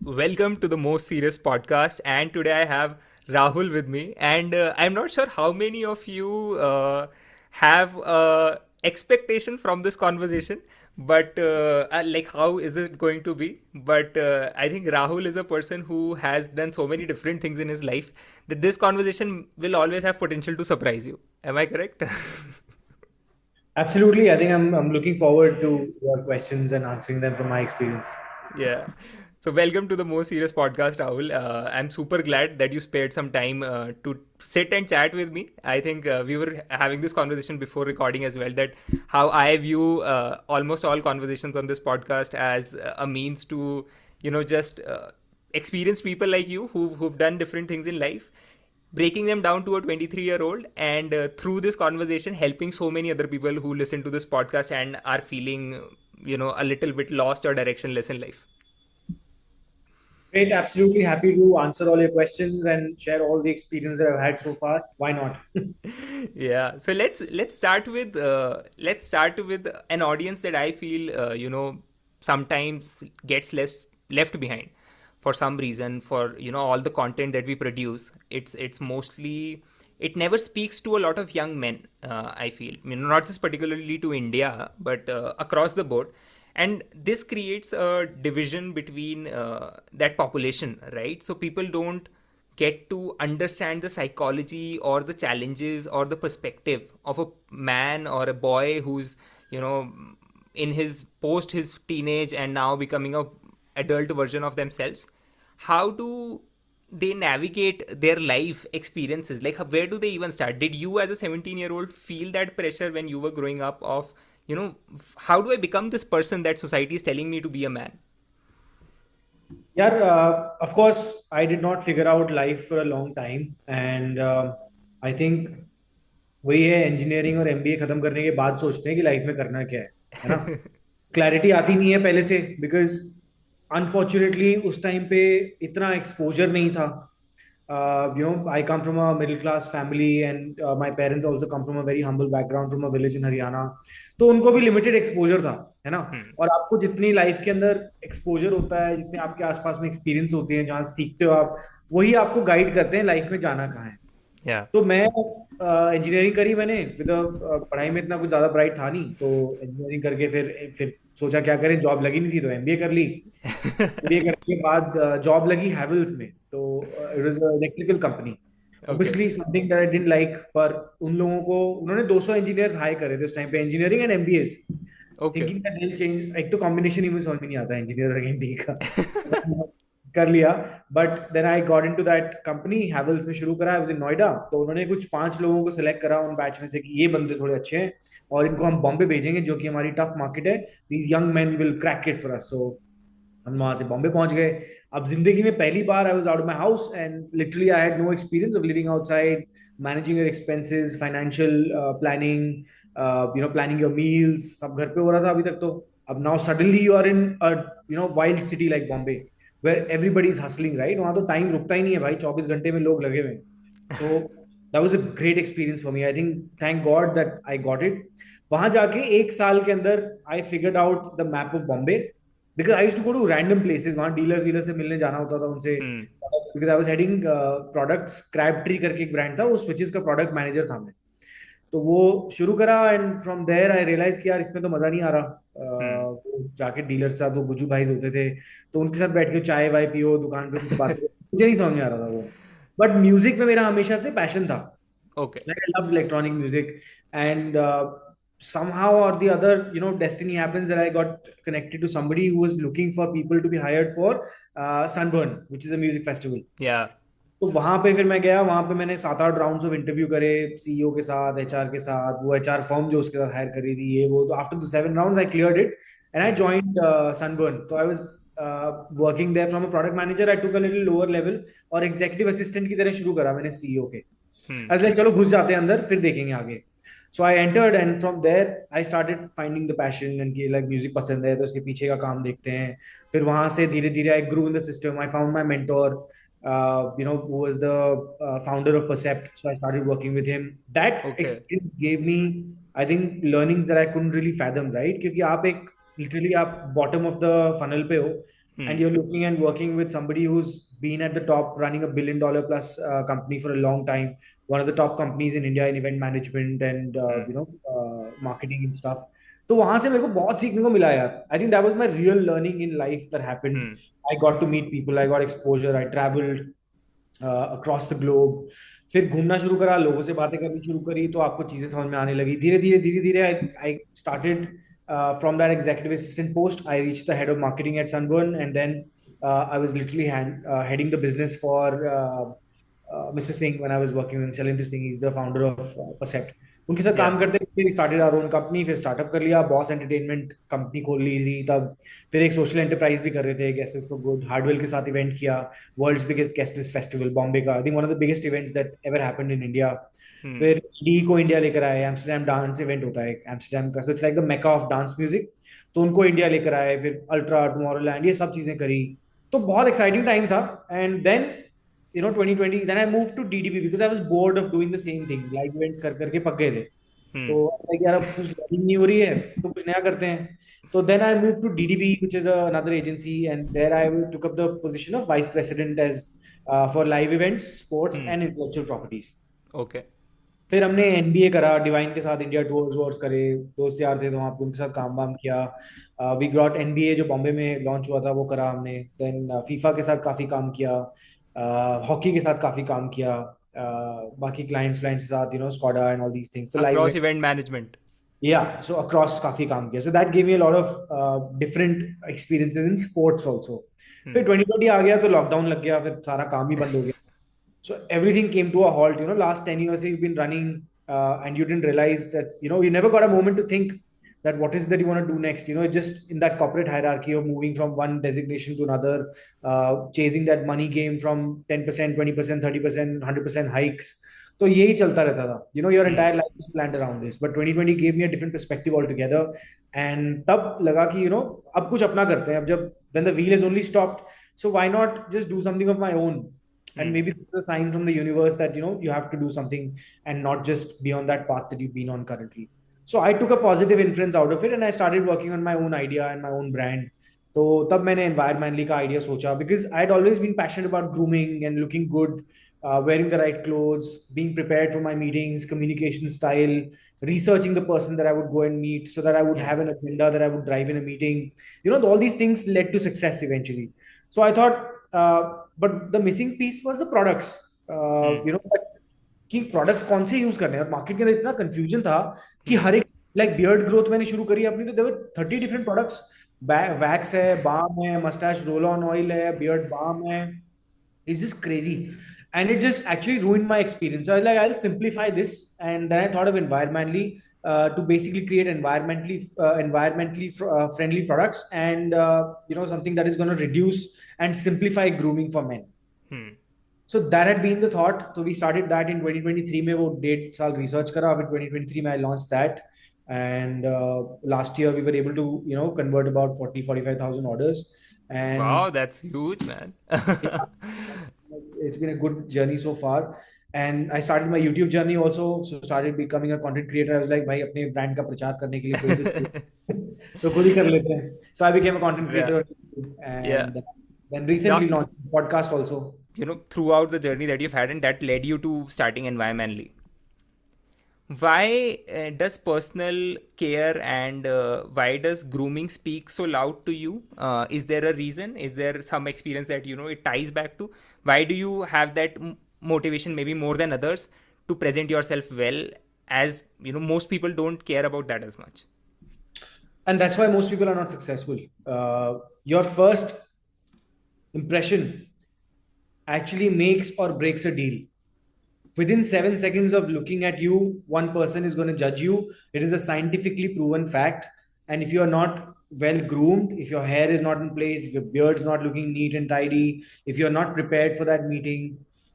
Welcome to the most serious podcast. And today I have Rahul with me. And I'm not sure how many of you have expectation from this conversation, but like how is it going to be? But I think Rahul is a person who has done so many different things in his life that this conversation will always have potential to surprise you. Am I correct? Absolutely. I think I'm looking forward to your questions and answering them from my experience. Yeah. So, welcome to the most serious podcast, Rahul. I'm super glad that you spared some time to sit and chat with me. I think we were having this conversation before recording as well, that how I view almost all conversations on this podcast as a means to, just experience people like you who've done different things in life, breaking them down to a 23-year-old, and through this conversation helping so many other people who listen to this podcast and are feeling a little bit lost or directionless in life. Great. Absolutely happy to answer all your questions and share all the experience that I've had so far. Why not? Yeah, so let's start with an audience that I feel sometimes gets less left behind for some reason. For all the content that we produce, it's mostly, it never speaks to a lot of young men. I feel, not just particularly to India, but across the board. And this creates a division between that population, right? So people don't get to understand the psychology or the challenges or the perspective of a man or a boy who's you know in his teenage and now becoming a adult version of themselves. How do they navigate their life experiences? Like, where do they even start? Did you as a 17-year-old feel that pressure when you were growing up of, how do I become this person that society is telling me to be a man? Yeah, of course, I did not figure out life for a long time. And I think वही है engineering और MBA खत्म करने के बाद सोचते हैं कि लाइफ में करना क्या है ना? क्लैरिटी आती नहीं है पहले से बिकॉज अनफॉर्चुनेटली उस टाइम पे इतना एक्सपोजर नहीं था. I come from a middle class family and my parents also come from a very humble background from a village in Haryana. तो उनको भी लिमिटेड एक्सपोजर था, है ना? Hmm. और आपको जितनी लाइफ के अंदर एक्सपोजर होता है, जितने आपके आसपास में एक्सपीरियंस होते हैं, जहाँ सीखते हो आप, वही आपको गाइड करते हैं लाइफ में जाना कहाँ है. Yeah. तो मैं इंजीनियरिंग करी मैंने विद पढ़ाई में इतना कुछ ज्यादा ब्राइट था नहीं, तो इंजीनियरिंग करके फिर सोचा क्या करें, जॉब लगी नहीं थी तो एमबीए कर ली. एमबीए करने के बाद जॉब लगी हैवल्स में, तो it was electrical company. Okay. Obviously something that I didn't like, पर उन लोगों को उन्होंने 200 इंजीनियर्स हायर करे थे उस टाइम पे, engineering and MBS, Okay. Thinking that will change. एक तो कॉम्बिनेशन ही मुझे समझ में नहीं आता इंजीनियर और एमबीए का. कर लिया. But then I got into that company Havells में, शुरू करा. आई वाज इन नोएडा, तो उन्होंने कुछ 5 लोगों को सिलेक्ट करा उन बैच में से कि ये बंदे थोड़े अच्छे हैं और इनको हम बॉम्बे भेजेंगे जो कि हमारी टफ मार्केट है. These young man will crack it for us. So हम वहां से बॉम्बे पहुंच गए. अब जिंदगी में पहली बार I was out of my house and literally I had no experience of living outside, managing your expenses, financial planning, planning your meals, सब घर पे हो रहा था अभी तक तो. अब now suddenly you are in wild city like Bombay where everybody is hustling, right? वहां तो टाइम रुकता ही नहीं है भाई, 24 घंटे में लोग लगे हुए हैं. तो that was a great experience for me. I think thank God that I got it. वहां जाके एक साल के अंदर I figured out the map of Bombay, because I used to go to random places. वहां डीलर्स व्हीलर से मिलने जाना होता था उनसे, Hmm. Because I was heading products. Crabtree करके एक ब्रांड था, वो स्विचेस का प्रोडक्ट मैनेजर था मैं. तो वो शुरू करा and from there I realize कि यार इसमें तो मजा नहीं आ रहा. Hmm. वो जाके डीलर के साथ, वो गुजू भाई होते थे, तो उनके साथ बैठ के चाय वाय पियो, दुकान पे कुछ बातें, मुझे नहीं समझ में आ रहा था वो. बट म्यूजिक में मेरा हमेशा से पैशन था. Okay. Like I loved electronic music, and somehow or the other, destiny happens that I got connected to somebody who was looking for people to be hired for Sunburn, which is a music festival. Yeah. तो वहां पे फिर मैं गया. वहां पे मैंने 7-8 rounds of interview करे, सीईओ के साथ, एचआर के साथ, वो एचआर फर्म जो उसके साथ हायर करी थी, ये वो. तो after the 7 rounds I cleared it and I Hmm. Joined Sunburn. तो I was working there from a product manager. I took a little lower level और एग्जीक्यूटिव असिस्टेंट की तरह शुरू करा मैंने सीईओ के. Hmm. आई वाज लाइक चलो घुस जाते हैं अंदर, फिर देखेंगे आगे. So I entered and from there I started finding the passion and कि लाइक म्यूजिक पसंद है तो उसके पीछे का काम देखते हैं. फिर वहां से धीरे धीरे I grew in the system. I found my mentor, who was the founder of Percept. So I started working with him. That Okay. experience gave me, I think, learnings that I couldn't really fathom, right? क्योंकि आप एक literally आप bottom of the funnel पे हो, and Hmm. you're looking and working with somebody who's been at the top, running $1 billion plus company for a long time, one of the top companies in India in event management and Hmm. marketing and stuff. तो वहां से मेरे को बहुत सीखने को मिला यार. I think that was my real learning in life that happened. Hmm. I got to meet people, I got exposure, I traveled across the globe. फिर घूमना शुरू करा, लोगों से बातें करनी शुरू करी, तो आपको चीजें समझ में आने लगी धीरे धीरे धीरे धीरे. I started from that executive assistant post. I reached the head of marketing at Sunburn, and then I was literally heading the business for Mr. Singh when I was working with Shailendra Singh. He's the founder of Percept. उनके साथ Yeah. काम करते फिर started our own company, फिर startup कर लिया, boss entertainment company खोल ली थी तब. फिर एक सोशल एंटरप्राइज भी कर रहे थे, गेसेस फॉर गुड, हार्डवेल के साथ इवेंट किया, world's biggest guests festival Bombay का, I think one of the biggest events that ever happened in India. Hmm. फिर डी को इंडिया लेकर आए, एम्स्टरडेम डांस इवेंट होता है एम्स्टरडेम का, so it's like the Mecca of dance music. तो उनको इंडिया लेकर आए, फिर अल्ट्रा टुमारोलैंड, ये सब चीजें करी. तो बहुत एक्साइटिंग टाइम था. And then 2020 then I moved to DDP because I was bored of doing the same thing, live events कर करके पक गए थे. Hmm. तो like, यार अब कुछ learning नहीं हो रही है, तो कुछ नया करते हैं. तो then I moved to DDB, which is another agency, and there I took up the position of vice president as for live events, sports, Hmm. and intellectual properties. Okay. फिर हमने एनबीए करा, डिवाइन के साथ India tours वूर्स करे, दोस्त यार थे तो वहाँ पे उनके साथ काम वाम किया. वी गॉट एनबीए जो बॉम्बे में लॉन्च हुआ था वो करा हमने. देन फीफा के साथ काफी काम किया, हॉकी के साथ काफी काम किया, बाकी क्लाइंट्स के साथ स्क्वाडा एंड ऑल दीज थिंग्स, तो live. Across event management. Yeah, so across काफी काम किया. So that gave me a lot of different experiences in sports also. फिर Hmm. 2020 आ गया तो लॉकडाउन लग गया, फिर सारा काम ही बंद हो गया. So everything came to a halt. Last 10 years you've been running, and you didn't realize that, you never got a moment to think that what is that you want to do next. Just in that corporate hierarchy of moving from one designation to another, chasing that money game from 10%, 20%, 30%, 100% hikes. तो यही चलता रहता था. Your Hmm. entire life is planned around this. But 2020 gave me a different perspective altogether. And तब लगा कि अब कुछ अपना करते हैं. अब जब when the wheel is only stopped, so why not just do something of my own? And Hmm. maybe this is a sign from the universe that you have to do something and not just be on that path that you've been on currently. So I took a positive inference out of it and I started working on my own idea and my own brand. तो तब मैंने environmentally का idea सोचा, because I had always been passionate about grooming and looking good, wearing the right clothes, being prepared for my meetings, communication style, researching the person that I would go and meet so that I would Yeah. have an agenda that I would drive in a meeting. All these things led to success eventually. So I thought, but the missing piece was the products. Hmm. कि products कौन से use करने हैं, और market के अंदर इतना confusion था कि Hmm. हर एक, लाइक बियर्ड ग्रोथ मैंने शुरू करी अपनी, तो देवर 30 डिफरेंट प्रोडक्ट्स. वैक्स है, बाम है, मस्टैच रोल ऑन ऑयल है, बियर्ड बाम है. It's just crazy. And it just actually ruined my experience. So I was like, I'll simplify this. And then I thought of Environmentally, to basically create environmentally friendly products, and something that is going to reduce and simplify grooming for men. Hmm. So that had been the thought. So we started that in 2023 में, वो 1.5 साल research करा. फिर 2023 में I launched that. And last year we were able to convert about 45,000 orders. And Wow, that's huge, man. yeah, it's been a good journey so far. And I started my YouTube journey also. So started becoming a content creator. I was like, भाई अपने brand का प्रचार करने के लिए कोई तो तो खुद ही कर लेते हैं. So I became a content Yeah. creator on YouTube, Yeah. and then Now, recently launched a podcast also. throughout the journey that you've had, and that led you to starting Environmanly. Why does personal care and why does grooming speak so loud to you? Is there a reason? Is there some experience that it ties back to? Why do you have that motivation, maybe more than others, to present yourself well? As most people don't care about that as much. And that's why most people are not successful. Your first impression actually makes or breaks a deal. Within 7 seconds of looking at you, one person is going to judge you. It is a scientifically proven fact. And if you are not well groomed, if your hair is not in place, if your beard's not looking neat and tidy, if you're not prepared for that meeting,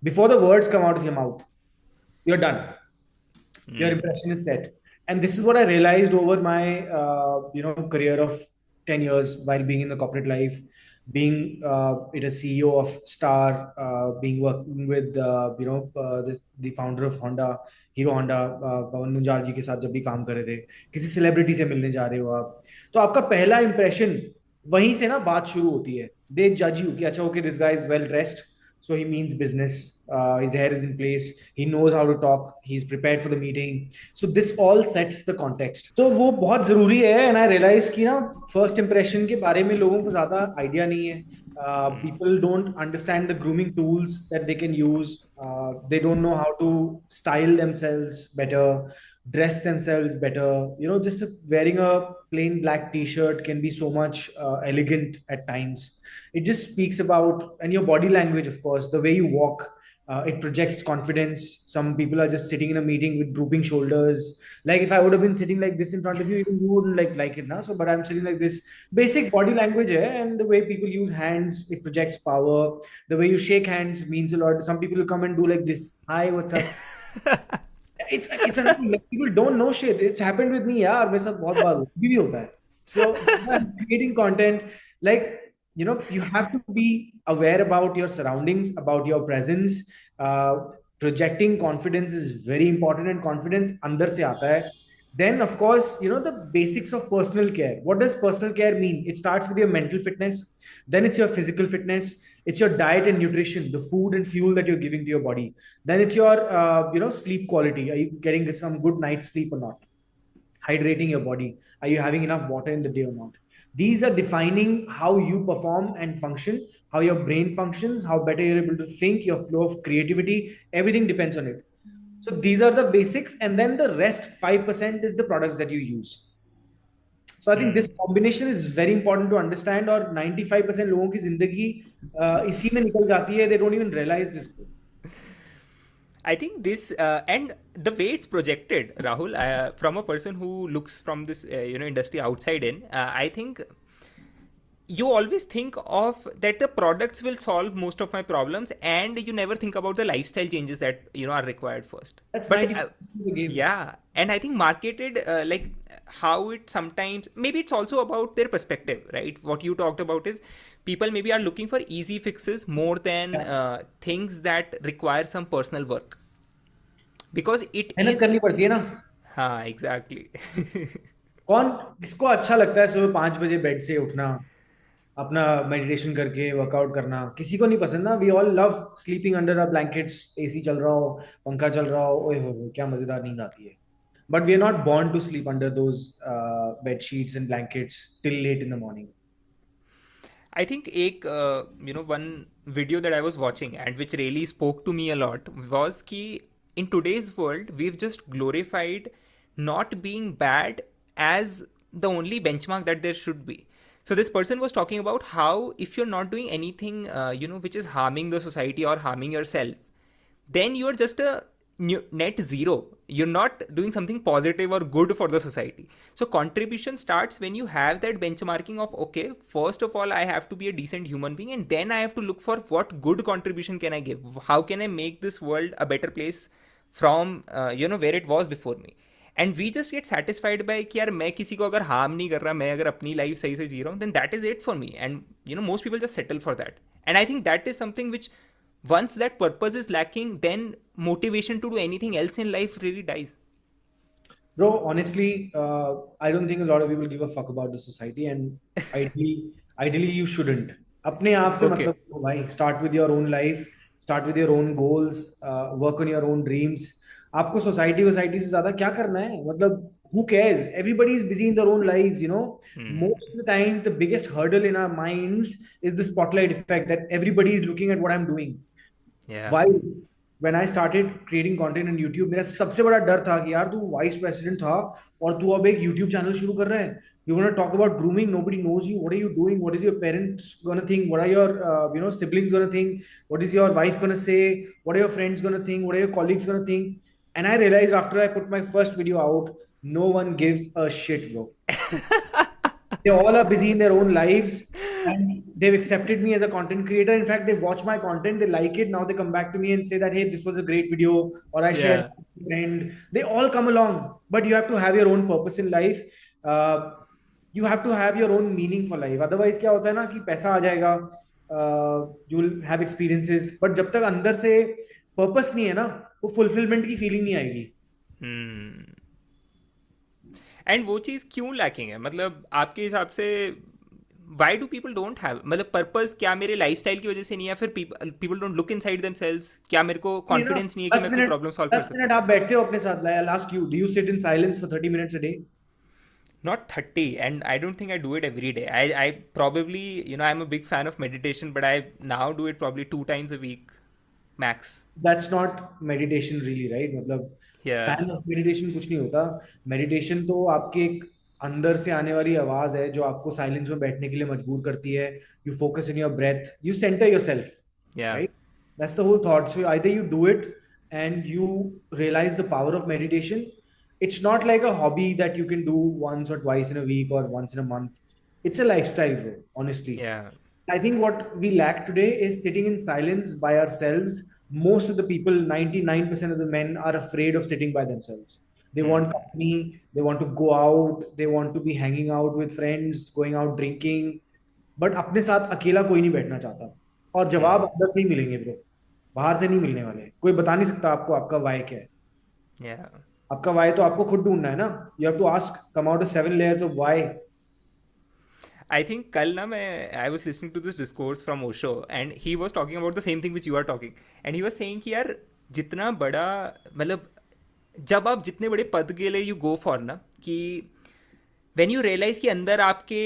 before the words come out of your mouth, you're done. Your Hmm. impression is set. And this is what I realized over my career of 10 years while being in the corporate life, being it a CEO of Star, being working with the founder of Honda, Hero Honda, Pawan Munjal ji के साथ जब भी काम कर रहे थे, किसी celebrity से मिलने जा रहे हो आप, तो आपका पहला इंप्रेशन वहीं से ना बात शुरू होती है. दे जज यू कि अच्छा okay this guy is well dressed, so he means business, his hair is in place, he knows how to talk, he is prepared for the meeting. So this all sets the context. तो वो बहुत जरूरी है. And I realize कि ना first impression के बारे में लोगों को ज्यादा आइडिया नहीं है. People don't understand the grooming tools that they can use. They don't know how to style themselves better, dress themselves better. Just wearing a plain black t-shirt can be so much elegant at times. It just speaks about, and your body language, of course, the way you walk. It projects confidence. Some people are just sitting in a meeting with drooping shoulders. Like if I would have been sitting like this in front of you, even you wouldn't like it now. So, but I'm sitting like this. Basic body language, and the way people use hands, it projects power. The way you shake hands means a lot. Some people will come and do like this. Hi, what's up? It's annoying. Like, people don't know shit. It's happened with me, यार. मेरे साथ बहुत बार भी होता है. So creating content, like, you have to be aware about your surroundings, about your presence. Uh, Projecting confidence is very important, and confidence अंदर से आता है. Then, of course, the basics of personal care. What does personal care mean? It starts with your mental fitness, then it's your physical fitness, it's your diet and nutrition, the food and fuel that you're giving to your body. Then it's your sleep quality. Are you getting some good night's sleep or not? Hydrating your body. Are you having enough water in the day or not? These are defining how you perform and function, how your brain functions, how better you're able to think, your flow of creativity. Everything depends on it. So these are the basics, and then the rest 5% is the products that you use. So I think this combination is very important to understand. और 95% लोगों की जिंदगी इसी में निकल जाती है. They don't even realize this. I think this and the way it's projected, Rahul, from a person who looks from this industry outside in, I think you always think of that the products will solve most of my problems, and you never think about the lifestyle changes that are required first. That's But 95% of the game. yeah, and I think marketed like how it sometimes, maybe it's also about their perspective, right? What you talked about is people maybe are looking for easy fixes more than Yeah. things that require some personal work, because it मेहनत is. करनी पड़ती है ना. हाँ, exactly. कौन किसको अच्छा लगता है सुबह 5 बजे बेड से उठना, अपना मेडिटेशन करके वर्कआउट करना? किसी को नहीं पसंद ना. We all love sleeping under our blankets. AC चल रहा हो, पंखा चल रहा हो, ओए हो क्या मजेदार नींद आती है. But we are not born to sleep under those bed sheets and blankets till late in the morning. I think one video that I was watching and which really spoke to me a lot was कि in today's world we've just glorified not being bad as the only benchmark that there should be. So this person was talking about how if you're not doing anything which is harming the society or harming yourself, then you're just a net zero. You're not doing something positive or good for the society. So contribution starts when you have that benchmarking of, okay, first of all I have to be a decent human being, and then I have to look for what good contribution can I give, how can I make this world a better place from where it was before me. And we just get satisfied by कि यार मैं किसी को अगर harm नहीं कर रहा, मैं अगर अपनी लाइफ सही से जी रहा हूँ, then that is it for me. And most people just settle for that. And I think that is something which once that purpose is lacking, then motivation to do anything else in life really dies. Bro, honestly, I don't think a lot of people give a fuck about the society, and ideally you shouldn't. अपने आप से Okay. मतलब रखो भाई. Start with your own life, start with your own goals, work on your own dreams. आपको society से ज्यादा क्या करना है? मतलब who cares? Everybody is busy in their own lives, you know. Most of the times, the biggest hurdle in our minds is the spotlight effect, that everybody is looking at what I'm doing. Yeah. Why? When I started creating content on YouTube, मेरा सबसे बड़ा डर था कि यार तू vice president था और तू अब एक YouTube चैनल शुरू कर रहा है. You're going to talk about grooming. Nobody knows you. What are you doing? What is your parents going to think? What are your siblings going to think? What is your wife going to say? What are your friends going to think? What are your colleagues going to think? And I realized after I put my first video out, no one gives a shit, bro. They all are busy in their own lives, and they've accepted me as a content creator. In fact, they watch my content, they like it. Now they come back to me and say that, hey, this was a great video, or I shared Yeah. it with a friend. They all come along, but you have to have your own purpose in life. Uh, you have to have your own meaning for life. Otherwise, क्या होता है ना कि पैसा आ जाएगा, you will have experiences, but जब तक अंदर से purpose नहीं है ना, वो fulfillment की feeling नहीं आएगी. एंड वो चीज़ क्यों लैकिंग है, मतलब आपके हिसाब से? Why do people don't have, मतलब पर्पस क्या मेरे लाइफस्टाइल की वजह से नहीं है, फिर people don't look inside themselves, क्या मेरे को ये ना कॉन्फिडेंस नहीं है कि 10 मैं कोई मिनट प्रॉब्लम सॉल्व कर 10 सकता मिनट हूँ? आप बैठते हो अपने साथ, I ask you, do you sit in silence for 30 minutes a day? Not 30, and I don't think I do it every day. I probably, I'm a big fan of meditation, but I now do it probably 2 times a week max. That's not meditation really, right? मतलब Yeah. Fan of meditation कुछ नहीं होता। Meditation तो आपके एक अंदर से आने वाली आवाज है जो आपको साइलेंस में बैठने के लिए मजबूर करती है। You focus in your breath, you center yourself, Yeah. Right? That's the whole thought. So either you do it and you realize the power of meditation. It's not like a hobby that you can do once or twice in a week or once in a month. It's a lifestyle, bro, honestly. Yeah. I think what we lack today is sitting in silence by ourselves. Most of the people, 99% of the men, are afraid of sitting by themselves. They want Hmm. company, they want to go out, they want to be hanging out with friends, going out drinking. But अपने साथ अकेला कोई नहीं बैठना चाहता। और जवाब Hmm. अंदर से ही मिलेंगे ब्रो, बाहर से नहीं मिलने वाले। कोई बता नहीं सकता आपको आपका वाई क्या है। Yeah. आपका वाई तो आपको खुद ढूंढना है ना। You have to ask, come out 7 layers of why. I think कल ना मैं I was listening to this discourse from Osho and he was talking about the same thing which you are talking, and he was saying कि यार जितना बड़ा, मतलब जब आप जितने बड़े पद के लिए यू गो फॉर ना, कि when you realize कि अंदर आपके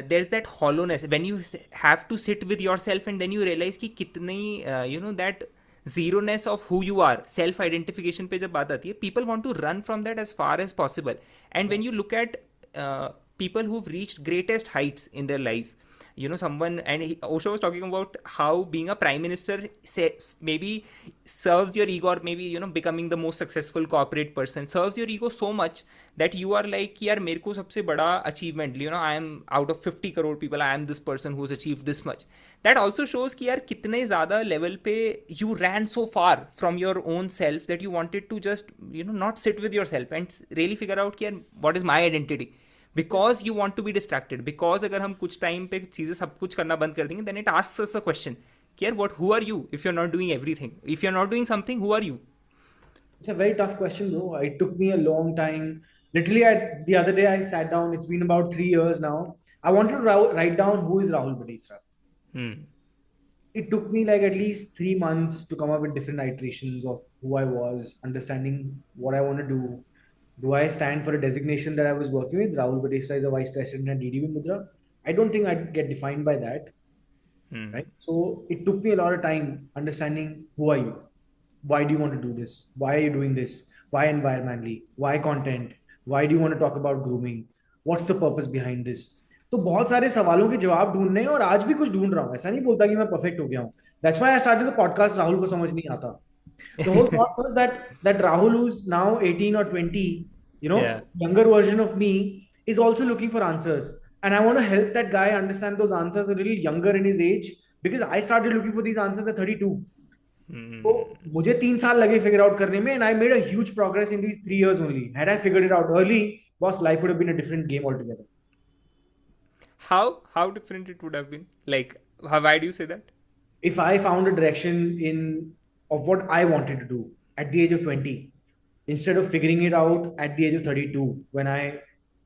there's that hollowness when you have to sit with yourself, and then you realize कि कितनी that zeroness of who you are, self identification पे जब बात आती है, people want to run from that as far as possible. And when you look at people who've reached greatest heights in their lives, someone, and Osho was talking about how being a prime minister maybe serves your ego, or maybe becoming the most successful corporate person serves your ego so much that you are like कि यार मेरे को सबसे बड़ा achievement, I am out of 50 crore people, I am this person who's achieved this much. That also shows कि यार कितने ज़्यादा level पे you ran so far from your own self that you wanted to just not sit with yourself and really figure out कि यार what is my identity. Because you want to be distracted, because अगर हम कुछ time पे चीज़ें सब कुछ करना बंद कर देंगे, then it asks us a question कि यार what, who are you if you are not doing everything, if you are not doing something, who are you? It's a very tough question, bro. It took me a long time. Literally, the other day I sat down. It's been about 3 years now. I wanted to write down who is Rahul Badesra. Hmm. It took me like at least 3 months to come up with different iterations of who I was, understanding what I want to do. Do I stand for a designation that I was working with? Rahul Badesra is a vice president at DDB Mudra. I don't think I'd get defined by that, Hmm. right? So it took me a lot of time understanding who are you, why do you want to do this, why are you doing this, why environmentally, why content, why do you want to talk about grooming, what's the purpose behind this. तो बहुत सारे सवालों के जवाब ढूंढने हैं, और आज भी कुछ ढूंढ रहा हूँ। ऐसा नहीं बोलता कि मैं परफेक्ट हो गया हूँ। That's why I started the podcast. Rahul को समझ नहीं आता। The whole thought was that Rahul, who's now 18 or 20, Yeah. younger version of me, is also looking for answers. And I want to help that guy understand those answers a little younger in his age, because I started looking for these answers at 32. तो Hmm. मुझे 3 साल लगे figure out करने में, and I made a huge progress in these 3 years only. Had I figured it out early, boss, life would have been a different game altogether. How different it would have been? Like, why do you say that? If I found a direction in of what I wanted to do at the age of 20, instead of figuring it out at the age of 32, when I,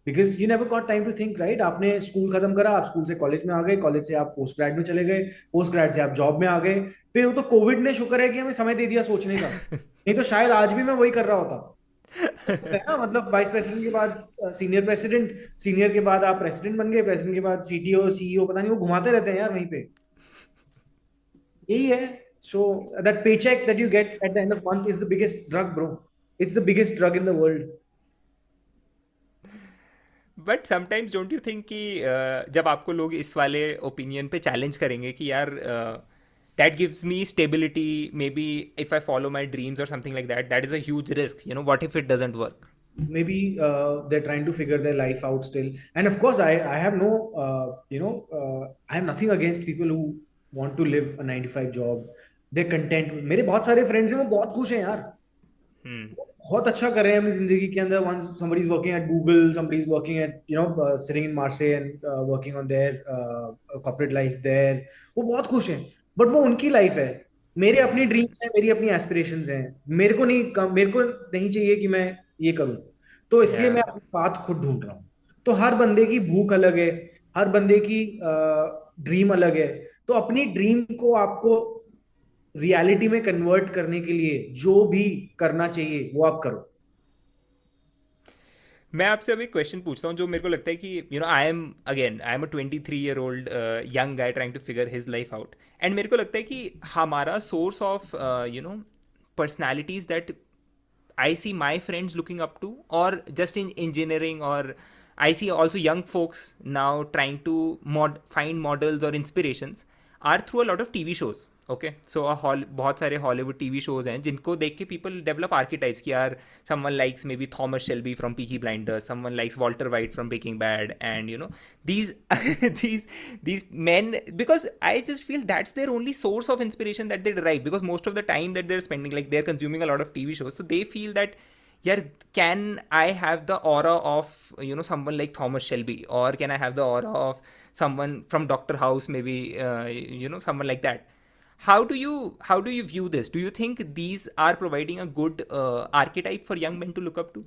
because you never got time to think, right? आपने school खत्म करा, आप school से college में आ गए, college से आप post grade में चले गए, पोस्ट ग्रेड से आप जॉब में आ गए। फिर वो तो कोविड ने शुक्र है कि हमें समय दे दिया सोचने का, नहीं तो शायद आज भी मैं वही कर रहा होता। होता है ना, मतलब वाइस प्रेसिडेंट के बाद सीनियर प्रेसिडेंट, सीनियर के बाद आप प्रेसिडेंट बन गए, प्रेसिडेंट के बाद सीटीओ सीईओ, पता नहीं वो घुमाते रहते हैं यार वहीं पे। यही है। So that paycheque that you get at the end of month is the biggest drug, bro. It's the biggest drug in the world. But sometimes don't you think कि जब आपको लोग इस वाले ओपिनियन पे चैलेंज करेंगे कि यार that gives me stability, maybe if I follow my dreams or something like that, that is a huge risk, what if it doesn't work? Maybe they're trying to figure their life out still. And of course, I have no, I have nothing against people who want to live a 9 to 5 job. They're content. मेरे बहुत सारे friends हैं, वो बहुत खुश हैं यार। Hmm. बहुत अच्छा कर रहे हैं अपनी जिंदगी के अंदर। Once somebody is working at Google, somebody is working at sitting in Marseille and working on their corporate life there. वो बहुत खुश हैं, बट वो उनकी लाइफ है। मेरे अपनी Hmm. ड्रीम्स हैं, मेरी अपनी एस्पिरेशंस हैं। मेरे को नहीं चाहिए कि मैं ये करूं। तो इसलिए Yeah. मैं अपनी बात खुद ढूंढ रहा हूँ। तो हर बंदे की भूख अलग है, हर बंदे की ड्रीम अलग है। तो अपनी ड्रीम को आपको रियलिटी में कन्वर्ट करने के लिए जो भी करना चाहिए वो आप करो। मैं आपसे अभी क्वेश्चन पूछता हूँ जो मेरे को लगता है कि I am a 23-year-old young guy trying to figure his life out, and मेरे को लगता है कि हमारा source of personalities that I see my friends looking up to, or just in engineering, or I see also young folks now trying to find models or inspirations are through a lot of TV shows. Okay so बहुत सारे Hollywood TV shows हैं जिनको देख के people develop archetypes कि यार someone likes maybe Thomas Shelby from Peaky Blinders, someone likes Walter White from Breaking Bad, and you know these these these men, because I just feel that's their only source of inspiration that they derive, because most of the time that they're spending, like they're consuming a lot of TV shows, so they feel that yeah, can I have the aura of someone like Thomas Shelby, or can I have the aura of someone from Dr. House, maybe someone like that. How do you view this? Do you think these are providing a good archetype for young men to look up to?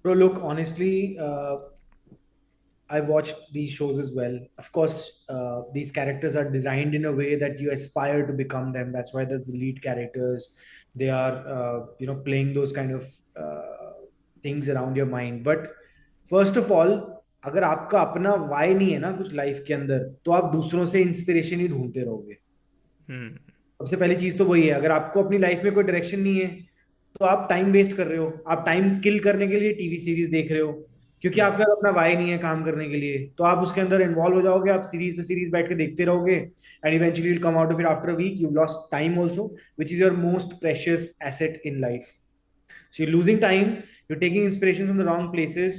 Bro, look, honestly, I watched these shows as well. Of course, these characters are designed in a way that you aspire to become them. That's why they're the lead characters. They are, playing those kind of things around your mind. But first of all, अगर आपका अपना Y नहीं है ना कुछ life के अंदर, तो आप दूसरों से इंस्पिरेशन ही ढूंढते रहोगे। Hmm. सबसे पहली चीज तो वही है, अगर आपको अपनी लाइफ में कोई डायरेक्शन नहीं है तो आप टाइम वेस्ट कर रहे हो, आप टाइम किल करने के लिए टीवी सीरीज देख रहे हो, क्योंकि Hmm. आपका अपना वाई नहीं है काम करने के लिए, तो आप उसके अंदर इन्वॉल्व हो जाओगे, आप सीरीज पे सीरीज बैठ के देखते रहोगे, and eventually will come out of it after a week you lost time also, which is your most precious asset in life. So you're losing time, you're taking inspiration from the wrong places.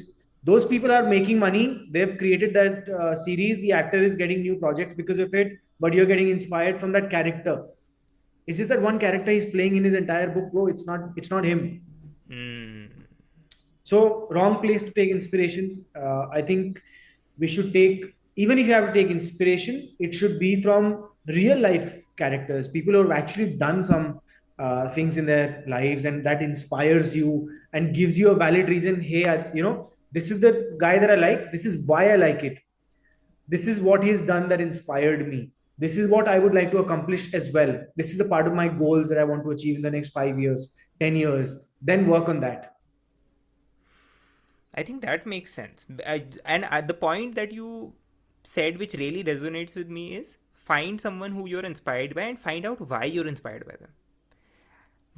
Those people are making money, they've created that series, the actor is getting new projects because of it, but you're getting inspired from that character. It's just that one character he's playing in his entire book, bro. It's not him. Hmm. So wrong place to take inspiration. I think we should take, even if you have to take inspiration, it should be from real life characters, people who have actually done some things in their lives, and that inspires you and gives you a valid reason. Hey, this is the guy that I like. This is why I like it. This is what he's done that inspired me. This is what I would like to accomplish as well. This is a part of my goals that I want to achieve in the next 5 years, 10 years. Then work on that. I think that makes sense. And at the point that you said, which really resonates with me, is find someone who you're inspired by and find out why you're inspired by them.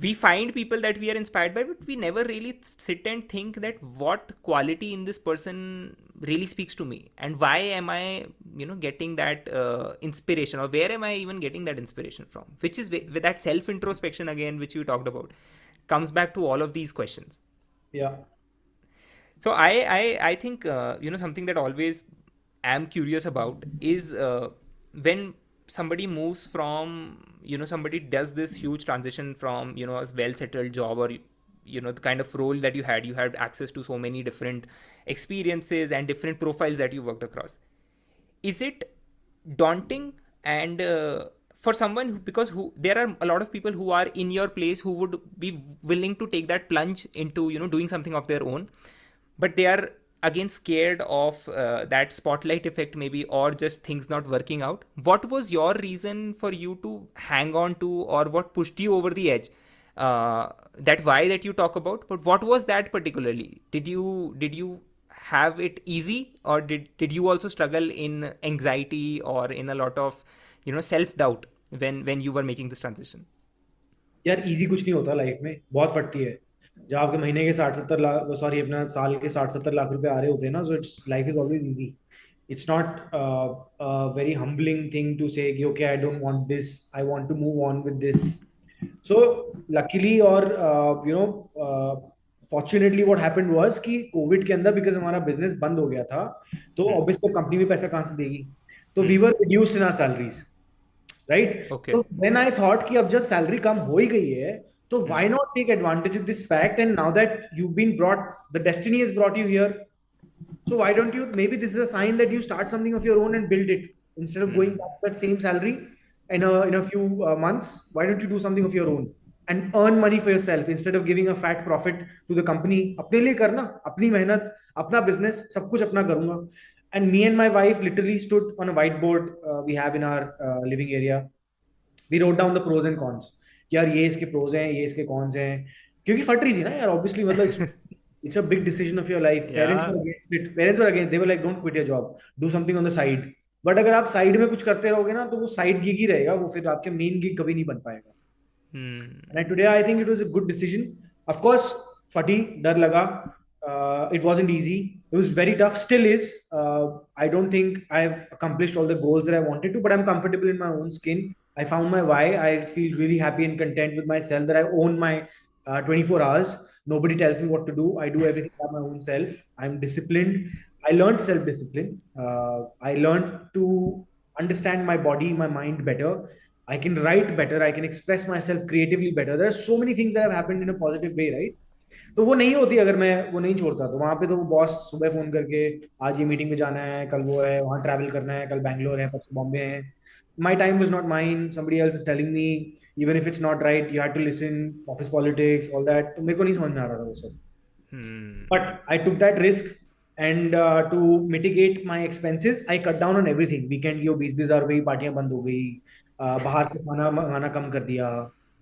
We find people that we are inspired by, but we never really sit and think that what quality in this person really speaks to me, and why am I getting that inspiration, or where am I even getting that inspiration from, which is with that self introspection again, which you talked about, comes back to all of these questions. Yeah. So I think something that always am curious about is when somebody moves from somebody does this huge transition from a well settled job, or the kind of role that you had access to so many different experiences and different profiles that you worked across. Is it daunting? And for someone because there are a lot of people who are in your place who would be willing to take that plunge into doing something of their own, but they are again scared of that spotlight effect maybe, or just things not working out. What was your reason for you to hang on to, or what pushed you over the edge? That why that you talk about, but what was that particularly? Did you have it easy, or did you also struggle in anxiety or in a lot of self doubt when you were making this transition? यार easy कुछ नहीं होता life में, बहुत फटती है। जब आपके महीने के 60-70 लाख, सॉरी अपना साल के 60-70 लाख रुपए आ रहे होते हैं ना, so it's life is always easy. It's not very humbling thing to say कि okay I don't want this, I want to move on with this. So luckily और फॉर्चुनेटली व्हाट हैपेंड वाज कि Covid के अंदर because हमारा business बंद हो गया था, तो Hmm. ऑब्वियसली कंपनी भी पैसा कहाँ से देगी, तो we Hmm. Were reduced in our salaries, right. Okay. तो देन आई थॉट कि अब जब सैलरी कम हो ही गई है, तो Hmm. Why not take advantage of this fact, and now that you been brought, the destiny has brought you here, so why don't you, maybe this is a sign that you start something of your own and build it, instead of going Hmm. back to that same salary in a few months. Why don't you do something of your own and earn money for yourself instead of giving a fat profit to the company? अपने लिए करना, अपनी मेहनत, अपना business, सब कुछ अपना करूंगा। And me and my wife literally stood on a whiteboard we have in our living area. We wrote down the pros and cons. यार ये इसके pros हैं, ये इसके cons हैं. क्योंकि फट रही थी ना यार, obviously मतलब it's a big decision of your life. Parents Yeah. were against it. Parents were against. They were like, don't quit your job. Do something on the side. But अगर आप साइड में कुछ करते रहोगे ना, तो वो साइड गिग ही रहेगा, वो फिर आपके मेन गिग कभी नहीं बन पाएगा. Hmm. And today, I think it was a good decision. Of course, Fati, dar laga. It wasn't easy. It was very tough. Still is. I don't think I've accomplished all the goals that I wanted to, but I'm comfortable in my own skin. I found my why. I feel really happy and content with myself that I own my 24 hours. Nobody tells me what to do. I do everything by my own self. I'm disciplined. I learned self discipline. I learned to understand my body, my mind better. I can write better. I can express myself creatively better. There are so many things that have happened in a positive way, right? तो वो नहीं होती अगर मैं वो नहीं छोड़ता, तो वहां पे तो वो बॉस सुबह फोन करके आज ये मीटिंग में जाना है, कल वो है, वहां ट्रैवल करना है, कल बैंगलोर है, परसों बॉम्बे है. My time was not mine. Somebody else is telling me, even if it's not right, you had to listen. Office politics, all that. तो मेरे को नहीं समझ में आ रहा था वो सब. Hmm. But I took that risk, and to mitigate my expenses, I cut down on everything. Weekend की वो 20-20 हजार रुपए की पार्टियां बंद हो गई. बाहर से खाना मंगाना कम कर दिया.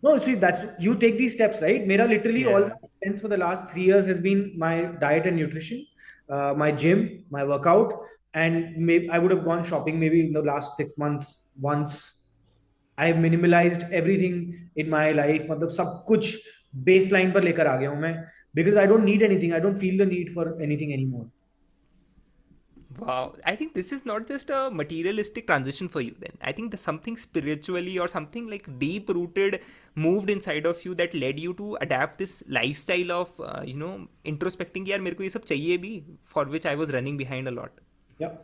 No, see, that's you take these steps, right? मेरा literally all Yeah. my expense for the last 3 years has been my diet and nutrition, my gym, my workout, and maybe I would have gone shopping maybe in the last 6 months once. I have minimalized everything in my life. मतलब सब कुछ baseline पर लेकर आ गया हूँ मैं, because I don't need anything. I don't feel the need for anything anymore. Wow, I think this is not just a materialistic transition for you then. I think there's something spiritually or something like deep rooted moved inside of you that led you to adapt this lifestyle of, introspecting. यार मेरे को ये सब चाहिए भी, for which I was running behind a lot. Yeah.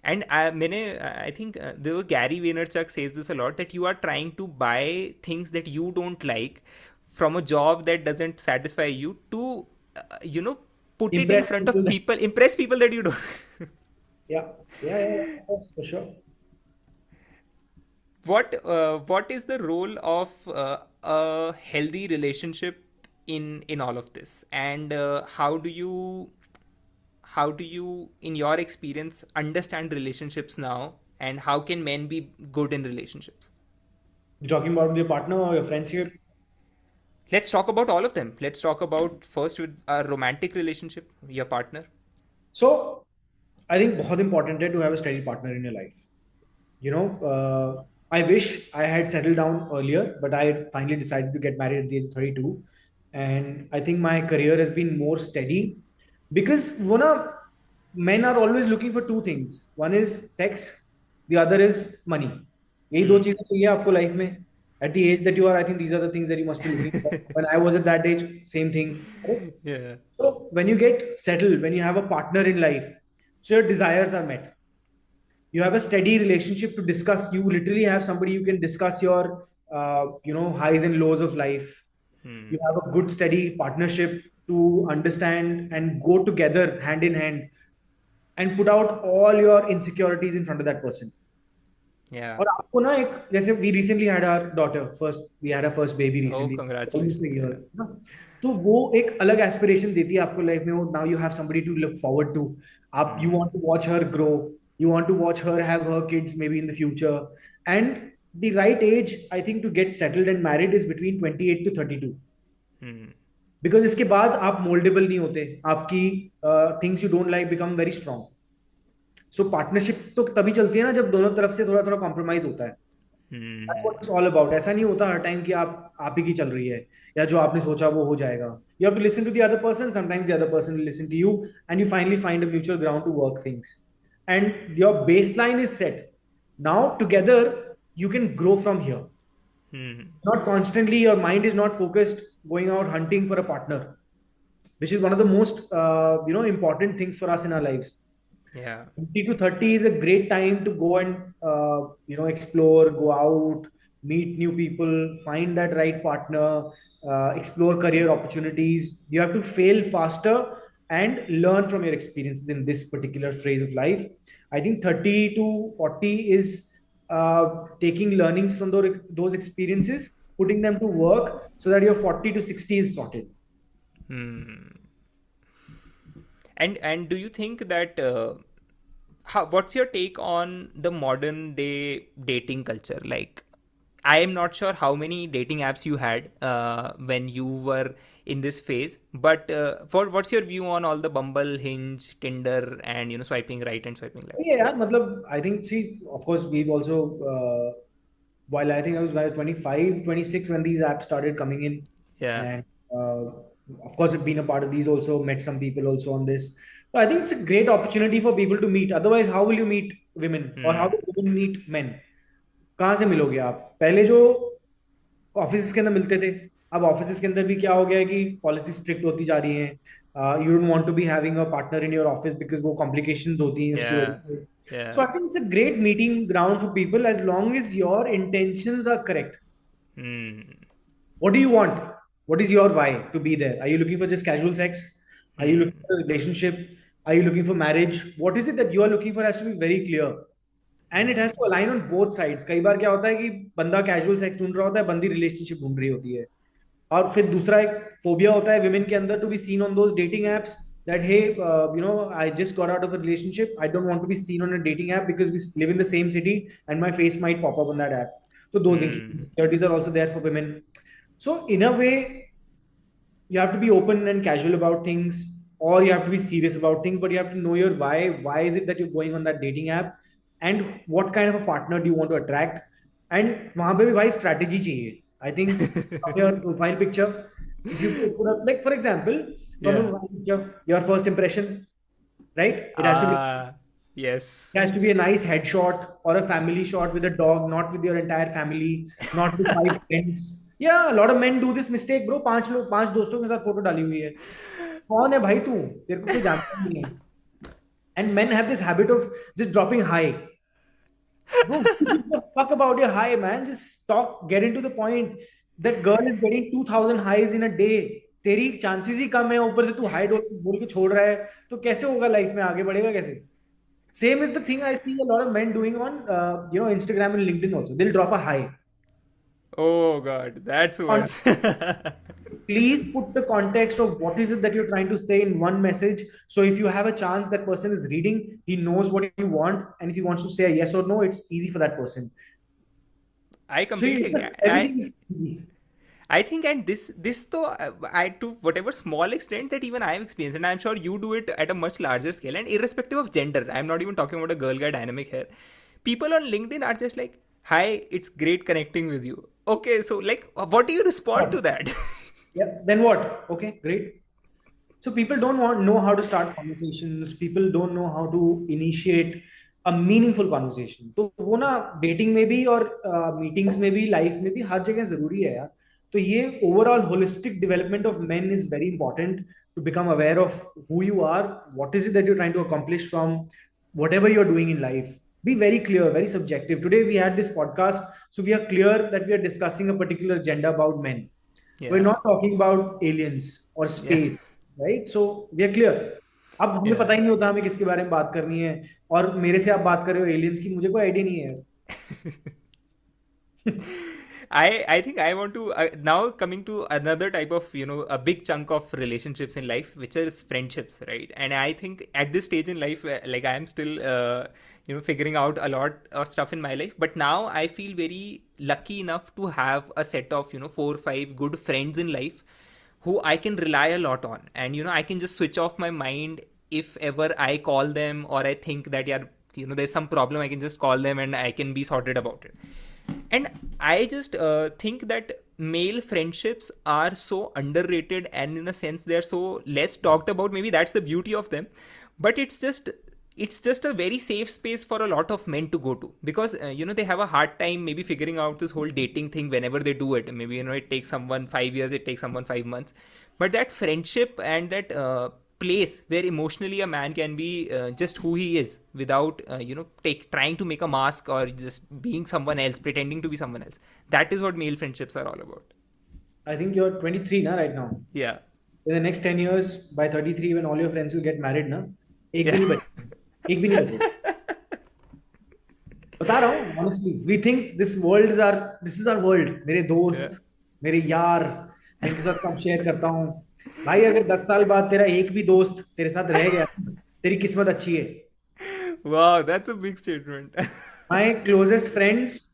And I think the Gary Vaynerchuk says this a lot, that you are trying to buy things that you don't like from a job that doesn't satisfy you to, put it in Impress front of people. people, impress people that you don't. Yeah. Yeah, yeah, yeah. That's for sure. What is the role of a healthy relationship in all of this, and how do you in your experience understand relationships now, and how can men be good in relationships? You're talking about your partner or your friendship. Let's talk about all of them. Let's talk about first with a romantic relationship, your partner. So, I think बहुत important है to have a steady partner in your life. I wish I had settled down earlier, but I finally decided to get married at the age of 32. And I think my career has been more steady because men are always looking for two things. One is sex, the other is money. यही दो Hmm. चीजें चाहिए आपको life में. At the age that you are, I think these are the things that you must be looking for. When I was at that age, same thing. Correct? Yeah. So when you get settled, when you have a partner in life, so your desires are met. You have a steady relationship to discuss. You literally have somebody you can discuss your highs and lows of life. Hmm. You have a good steady partnership to understand and go together hand in hand and put out all your insecurities in front of that person. Yeah. और आपको ना एक जैसे we recently had our daughter first we had our first baby Oh, recently almost a congratulations. Year Yeah. ना. तो वो एक अलग एस्पिरेशन देती है आपको लाइफ में. वो now you have somebody to look forward to. आप you want to watch her grow. You want to watch her have her kids maybe in the future. And the right age, I think, to get settled and married is between 28 to 32. Hmm. Because इसके बाद आप moldable नहीं होते. आपकी things you don't like become very strong. So partnership तो तभी चलती है ना जब दोनों तरफ से थोड़ा थोड़ा compromise होता है. That's what Hmm. it's all about. ऐसा नहीं होता हर टाइम कि आप ही की चल रही है या जो आपने सोचा वो हो जाएगा. You have to listen to the other person. Sometimes the other person will listen to you, and you finally find a mutual ground to work things. And your baseline is set. Now together you can grow from here. Hmm. Not constantly, your mind is not focused going out hunting for a partner, which is one of the most important things for us in our lives. Yeah. 20 to 30 is a great time to go and explore, go out, meet new people, find that right partner, explore career opportunities. You have to fail faster and learn from your experiences in this particular phase of life. I think 30 to 40 is taking learnings from those experiences, putting them to work so that your 40 to 60 is sorted. Hmm. And do you think that What's your take on the modern day dating culture? Like, I am not sure how many dating apps you had when you were in this phase, but for what's your view on all the Bumble, Hinge, Tinder, and swiping right and swiping left? Yeah, यार मतलब I think see of course we've also while I think I was 25, 26 when these apps started coming in, Yeah. and of course I've been a part of these also, met some people also on this. So I think it's a great opportunity for people to meet. Otherwise, how will you meet women or how Hmm. will women meet men? कहाँ से मिलोगे आप? पहले जो office के अंदर मिलते थे, अब ऑफिस के अंदर भी क्या हो गया है कि पॉलिसी स्ट्रिक्ट होती जा रही है. You don't want to be having a partner in your office because वो कॉम्प्लिकेशंस होती हैं उसकी Yeah. वजह से. Yeah. So I think it's a great meeting ground for people as long as your intentions are correct. Hmm. What do you want? What is your why to be there? Are you looking for just casual sex? Are you looking Hmm. for a relationship? Are you looking for marriage? What is it that you are looking for has to be very clear. And it has to align on both sides. कई बार क्या होता है कि बंदा casual sex ढूंढ रहा होता है, बंदी रिलेशनशिप ढूंढ रही होती है. और फिर दूसरा एक फोबिया होता है विमेन के अंदर to be seen on those dating apps that hey I just got out of a relationship, I don't want to be seen on a dating app because we live in the same city and my face might pop up on that app. So those Hmm. insecurities are also there for women. So in a way, you have to be open and casual about things, or you have to be serious about things, but you have to know your why is it that you're going on that dating app, and what kind of a partner do you want to attract. And वहां पे भी भाई strategy चाहिए. I think from your profile picture, if you put up, like for example, from a Yeah. profile picture, your first impression, right? Ah. It Yes. has to be a nice headshot or a family shot with a dog, not with your entire family, not with five friends. Yeah, a lot of men do this mistake, bro. पांच लोग, पांच दोस्तों के साथ photo डाली हुई है. कौन है भाई तू? तेरे को कोई जानता नहीं है. And men have this habit of just dropping high. Bro, who gives a fuck about your high, man? Just talk, get into the point. That girl is getting 2000 highs in a day. तेरी chances ही कम है, ऊपर से तू high बोल के छोड़ रहा है. तो कैसे होगा लाइफ में, आगे बढ़ेगा कैसे? Same is the thing I see a lot of men doing on, Instagram and LinkedIn also. They'll drop a high. Oh God, that's On worse. Please put the context of what is it that you're trying to say in one message. So if you have a chance that person is reading, he knows what you want, and if he wants to say a yes or no, it's easy for that person. I So you completely agree. just, everything is easy. I think, and this though, I to whatever small extent that even I have experienced, and I'm sure you do it at a much larger scale, and irrespective of gender. I'm not even talking about a girl guy dynamic here. People on LinkedIn are just like, "Hi, it's great connecting with you." Okay, so like, what do you respond What? to that? Yeah. Then what? Okay, great. So people don't want know how to start conversations. People don't know how to initiate a meaningful conversation. तो वो ना dating में भी और meetings में भी life में भी हर जगह जरूरी है यार. तो ये overall holistic development of men is very important to become aware of who you are, what is it that you trying to accomplish from whatever you're doing in life. Be very clear, very subjective. Today we had this podcast, so we are clear that we are discussing a particular agenda about men. We're Yeah, not talking about aliens or yeah, space, right? So we are clear. अब हमें yeah. पता ही नहीं होता हमें किसके बारे में बात करनी है. और मेरे से आप बात कर रहे हो एलियंस की, मुझे कोई आइडिया नहीं है. I think I want to now coming to another type of a big chunk of relationships in life, which is friendships, right? And I think at this stage in life, like I am still figuring out a lot of stuff in my life, but now I feel very lucky enough to have a set of 4 or 5 good friends in life who I can rely a lot on, and I can just switch off my mind if ever I call them or I think that yeah there's some problem. I can just call them and I can be sorted about it. And I just think that male friendships are so underrated, and in a sense they're so less talked about. Maybe that's the beauty of them, but it's just a very safe space for a lot of men to go to, because they have a hard time maybe figuring out this whole dating thing whenever they do it. Maybe it takes someone 5 years, it takes someone 5 months, but that friendship and that place where emotionally a man can be just who he is without take trying to make a mask or just being someone else, pretending to be someone else. That is what male friendships are all about. I think you're 23 ना right now. Yeah. In the next 10 years, by 33, when all your friends will get married ना, एक भी Yeah. नहीं बचेगा. एक भी नहीं बचेगा. बता रहा हूँ honestly. We think this is our world. मेरे Yeah. दोस्त, मेरे यार, मैं इनके साथ सब शेयर करता हूँ. भाई अगर 10 साल बाद तेरा एक भी दोस्त तेरे साथ रह गया, तेरी किस्मत अच्छी है. Wow, that's a big statement. My closest friends,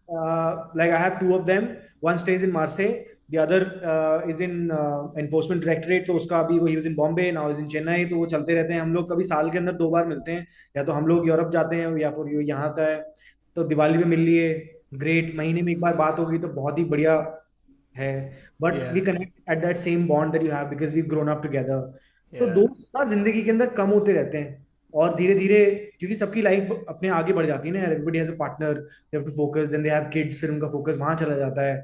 like I have two of them. One stays in Marseille. The other is in enforcement directorate. तो उसका अभी वो he was in Bombay, now is in Chennai. तो वो चलते रहते हैं. हम लोग कभी साल के अंदर 2 बार मिलते हैं. या तो हम लोग यूरोप जाते हैं या फिर ये यहाँ आता है. तो दिवाली पे मिल लिए. ग्रेट. महीने में एक बार बात होगी तो बहुत ही बढ़िया है. But we Yeah, connect at that same bond that you have because we grown up together. तो yeah. दोस्त ना जिंदगी के अंदर कम होते रहते हैं. और धीरे धीरे, क्योंकि सबकी लाइफ अपने आगे बढ़ जाती है ना, everybody has a partner, they have to focus, then they have kids, फिर उनका फोकस वहां चला जाता है.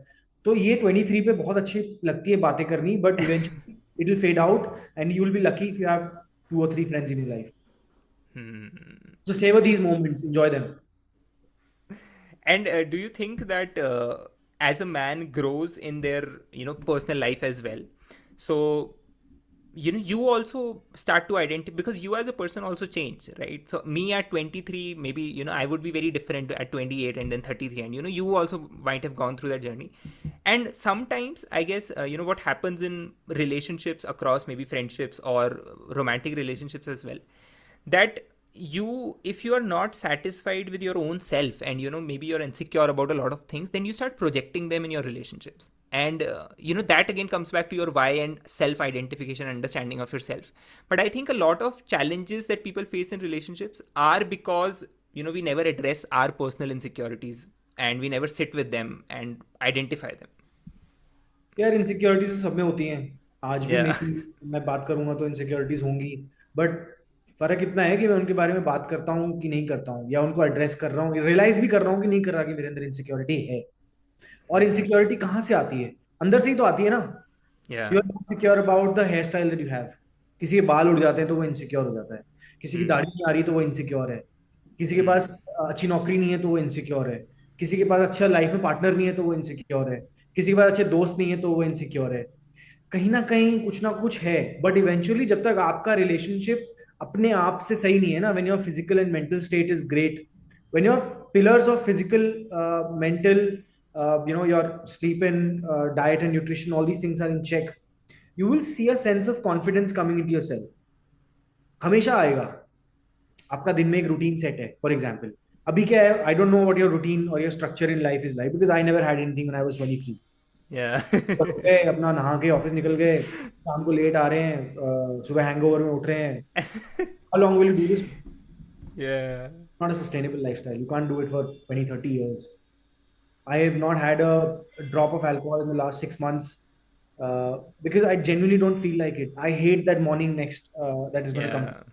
तो ये 23 पे बहुत अच्छी लगती है बातें करनी, but eventually it will fade out and you will be lucky if you have 2 or 3 friends in your life. Hmm. So savour these moments, enjoy them. And do you think that as a man grows in their personal life as well, so you also start to identify, because you as a person also change, right? So me at 23, maybe I would be very different at 28 and then 33, and you also might have gone through that journey. And sometimes I guess what happens in relationships across maybe friendships or romantic relationships as well, that if you are not satisfied with your own self, and maybe you're insecure about a lot of things, then you start projecting them in your relationships. And that again comes back to your why and self identification, understanding of yourself. But I think a lot of challenges that people face in relationships are because we never address our personal insecurities, and we never sit with them and identify them. यार insecurities तो सब में होती हैं. आज भी Yeah. मेरी, मैं बात करूंगा तो इनसिक्योरिटीज होंगी. बट फर्क इतना है कि मैं उनके बारे में बात करता हूँ कि नहीं करता हूँ, या उनको एड्रेस कर रहा हूँ, रियलाइज भी कर रहा हूँ कि नहीं कर रहा कि मेरे अंदर इनसिक्योरिटी है. और इनसिक्योरिटी कहाँ से आती है? अंदर से ही तो आती है ना. Yeah. You are not secure about the hair style that you have. किसी के बाल उड़ जाते हैं तो वो इनसिक्योर हो जाता है. किसी की Hmm. दाढ़ी नहीं आ रही तो वो इनसिक्योर है. किसी के Hmm. पास अच्छी नौकरी नहीं है तो वो इनसिक्योर है. किसी के पास अच्छा लाइफ में पार्टनर नहीं है तो वो इनसिक्योर है. किसी के पास अच्छे दोस्त नहीं है तो वो इनसिक्योर है. कहीं ना कुछ है. बट इवेंचुअली जब तक आपका रिलेशनशिप अपने आप से सही नहीं है ना, when your physical and mental state is great, when your pillars of physical, mental, your sleep and diet and nutrition, all these things are in check, you will see a sense of confidence coming into yourself. हमेशा आएगा. आपका दिन में एक routine set है, for example. अभी क्या है, I don't know what your routine और your structure in life is like, because I never had anything when I was 23. Yeah. उठ गए, अपना नहा के ऑफिस निकल गए, शाम को लेट आ रहे हैं, सुबह हैंगओवर में उठ रहे हैं. How long will you do this? Yeah. Not a sustainable lifestyle. You can't do it for 20-30 years. I have not had a drop of alcohol in the last 6 months, because I genuinely don't feel like it. I hate that morning next that is going to come. Yeah.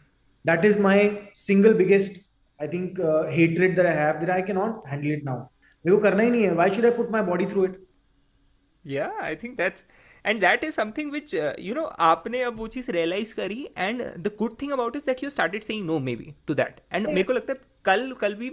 That is my single biggest, I think, hatred that I have, that I cannot handle it now. मेरे को करना ही नहीं है. Why should I put my body through it? Yeah, I think that is something which आपने अब वो चीज़ realize करी, and the good thing about is that you started saying no maybe to that. And मेरे को लगता है कल भी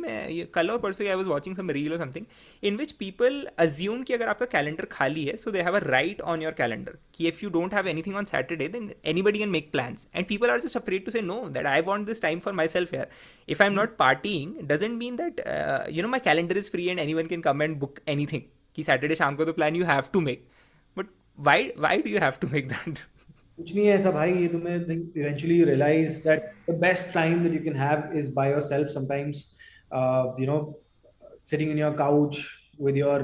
कल और परसों I was watching some reel or something in which people assume कि अगर आपका calendar खाली है, so they have a right on your calendar कि if you don't have anything on Saturday, then anybody can make plans, and people are just afraid to say no, that I want this time for myself here. If I'm not partying doesn't mean that my calendar is free and anyone can come and book anything कि Saturday शाम को तो plan you have to make. But why do you have to make that? कुछ नहीं है ऐसा भाई. ये तुम्हें eventually you realize that the best time that you can have is by yourself sometimes. You know, sitting in your couch with your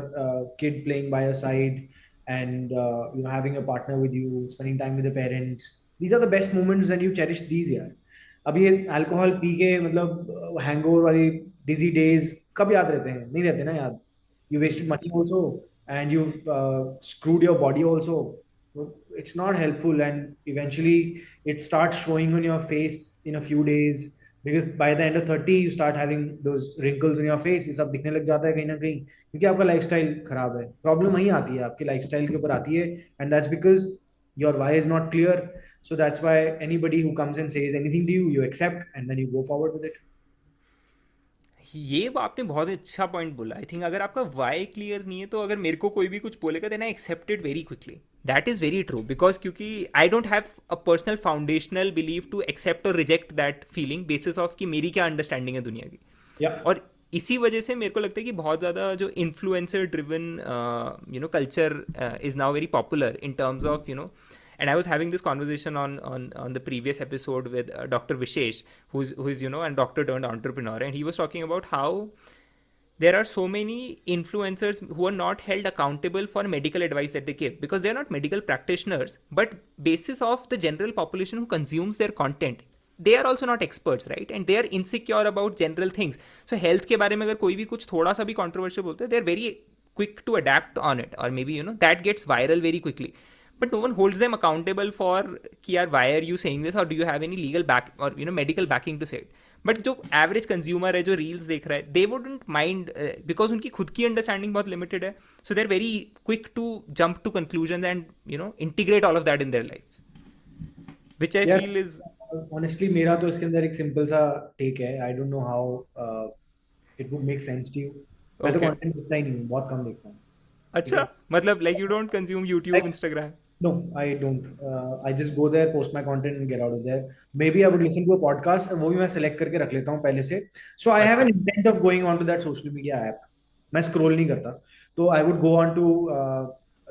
kid playing by your side, and having a partner with you, spending time with the parents. These are the best moments and you cherish these, यार. अब ये alcohol P के मतलब hangover वाली डिजी days कब याद रहते हैं? नहीं रहते ना याद. You wasted money also, and you've screwed your body also. So it's not helpful, and eventually it starts showing on your face in a few days, because by the end of 30 you start having those wrinkles on your face. ये सब दिखने लग जाता है कहीं ना कहीं, क्योंकि आपका लाइफस्टाइल खराब है. प्रॉब्लम वहीं आती है, आपके लाइफस्टाइल के ऊपर आती है. And that's because your why is not clear. So that's why anybody who comes and says anything to you, you accept and then you go forward with it. ये आपने बहुत अच्छा पॉइंट बोला. आई थिंक अगर आपका Y clear नहीं है, तो अगर मेरे को कोई भी कुछ बोलेगा then I accept it very quickly. That is very true, because क्योंकि I don't have a personal foundational believe to accept और reject that feeling basis of कि मेरी क्या अंडरस्टैंडिंग है दुनिया की. Yeah. और इसी वजह से मेरे को लगता है कि बहुत ज़्यादा जो influencer driven culture is now very popular in terms of And I was having this conversation on the previous episode with Dr. Vishesh, who's and doctor turned entrepreneur, and he was talking about how there are so many influencers who are not held accountable for medical advice that they give, because they are not medical practitioners, but basis of the general population who consumes their content, they are also not experts, right? And they are insecure about general things. So health के बारे में अगर कोई भी कुछ थोड़ा सा भी controversial बोलते हैं, they are very quick to adapt on it, or maybe that gets viral very quickly. But no one holds them accountable for कि यार why are you saying this, or do you have any legal back or medical backing to say it. But जो average consumer है, जो reels देख रहा है, they wouldn't mind, because उनकी खुद की अंडरस्टैंडिंग बहुत लिमिटेड है. So they are very quick to jump to conclusion and integrate all of that in their life, which I feel is. Honestly मेरा तो इसके अंदर एक सिंपल सा टेक है. I don't know how it would make sense to you. मैं तो okay. Content देखता ही नहीं हूँ, बहुत कम देखता हूँ. ठीक है. अच्छा, मतलब like you don't consume YouTube, Instagram? No, I don't. I just go there, post my content, and get out of there. Maybe I would listen to a podcast, वो भी मैं select करके रख लेता हूँ पहले से. So I have अच्छा. an intent of going on to that social media app. मैं scroll नहीं करता. तो I would go on to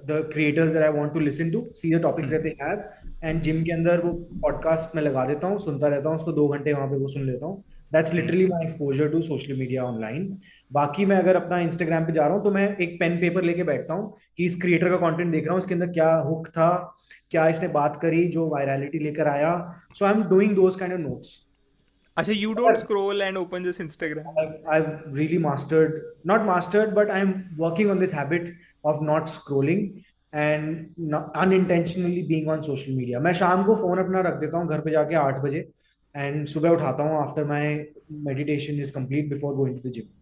the creators that I want to listen to, see the topics that they have, and gym के अंदर वो podcast मैं लगा देता हूँ, सुनता रहता हूँ, उसको 2 घंटे वहाँ पे वो सुन लेता हूँ. That's literally my exposure to social media online. बाकी मैं अगर अपना इंस्टाग्राम पे जा रहा हूँ तो मैं एक पेन पेपर लेके बैठता हूँ कि इस क्रिएटर का कंटेंट देख रहा हूँ, इसके अंदर क्या हुक था, क्या इसने बात करी जो वायरलिटी लेकर आया. So I am doing those kind of notes. अच्छा, you don't scroll and open just Instagram? I've really mastered, not mastered, but I'm working on this habit of not scrolling and not, unintentionally being on social media. मैं शाम को phone अपना रख देता हूँ घर पे जाके 8 बजे, and सुबह उठाता हूँ after my meditation is complete before going to the gym.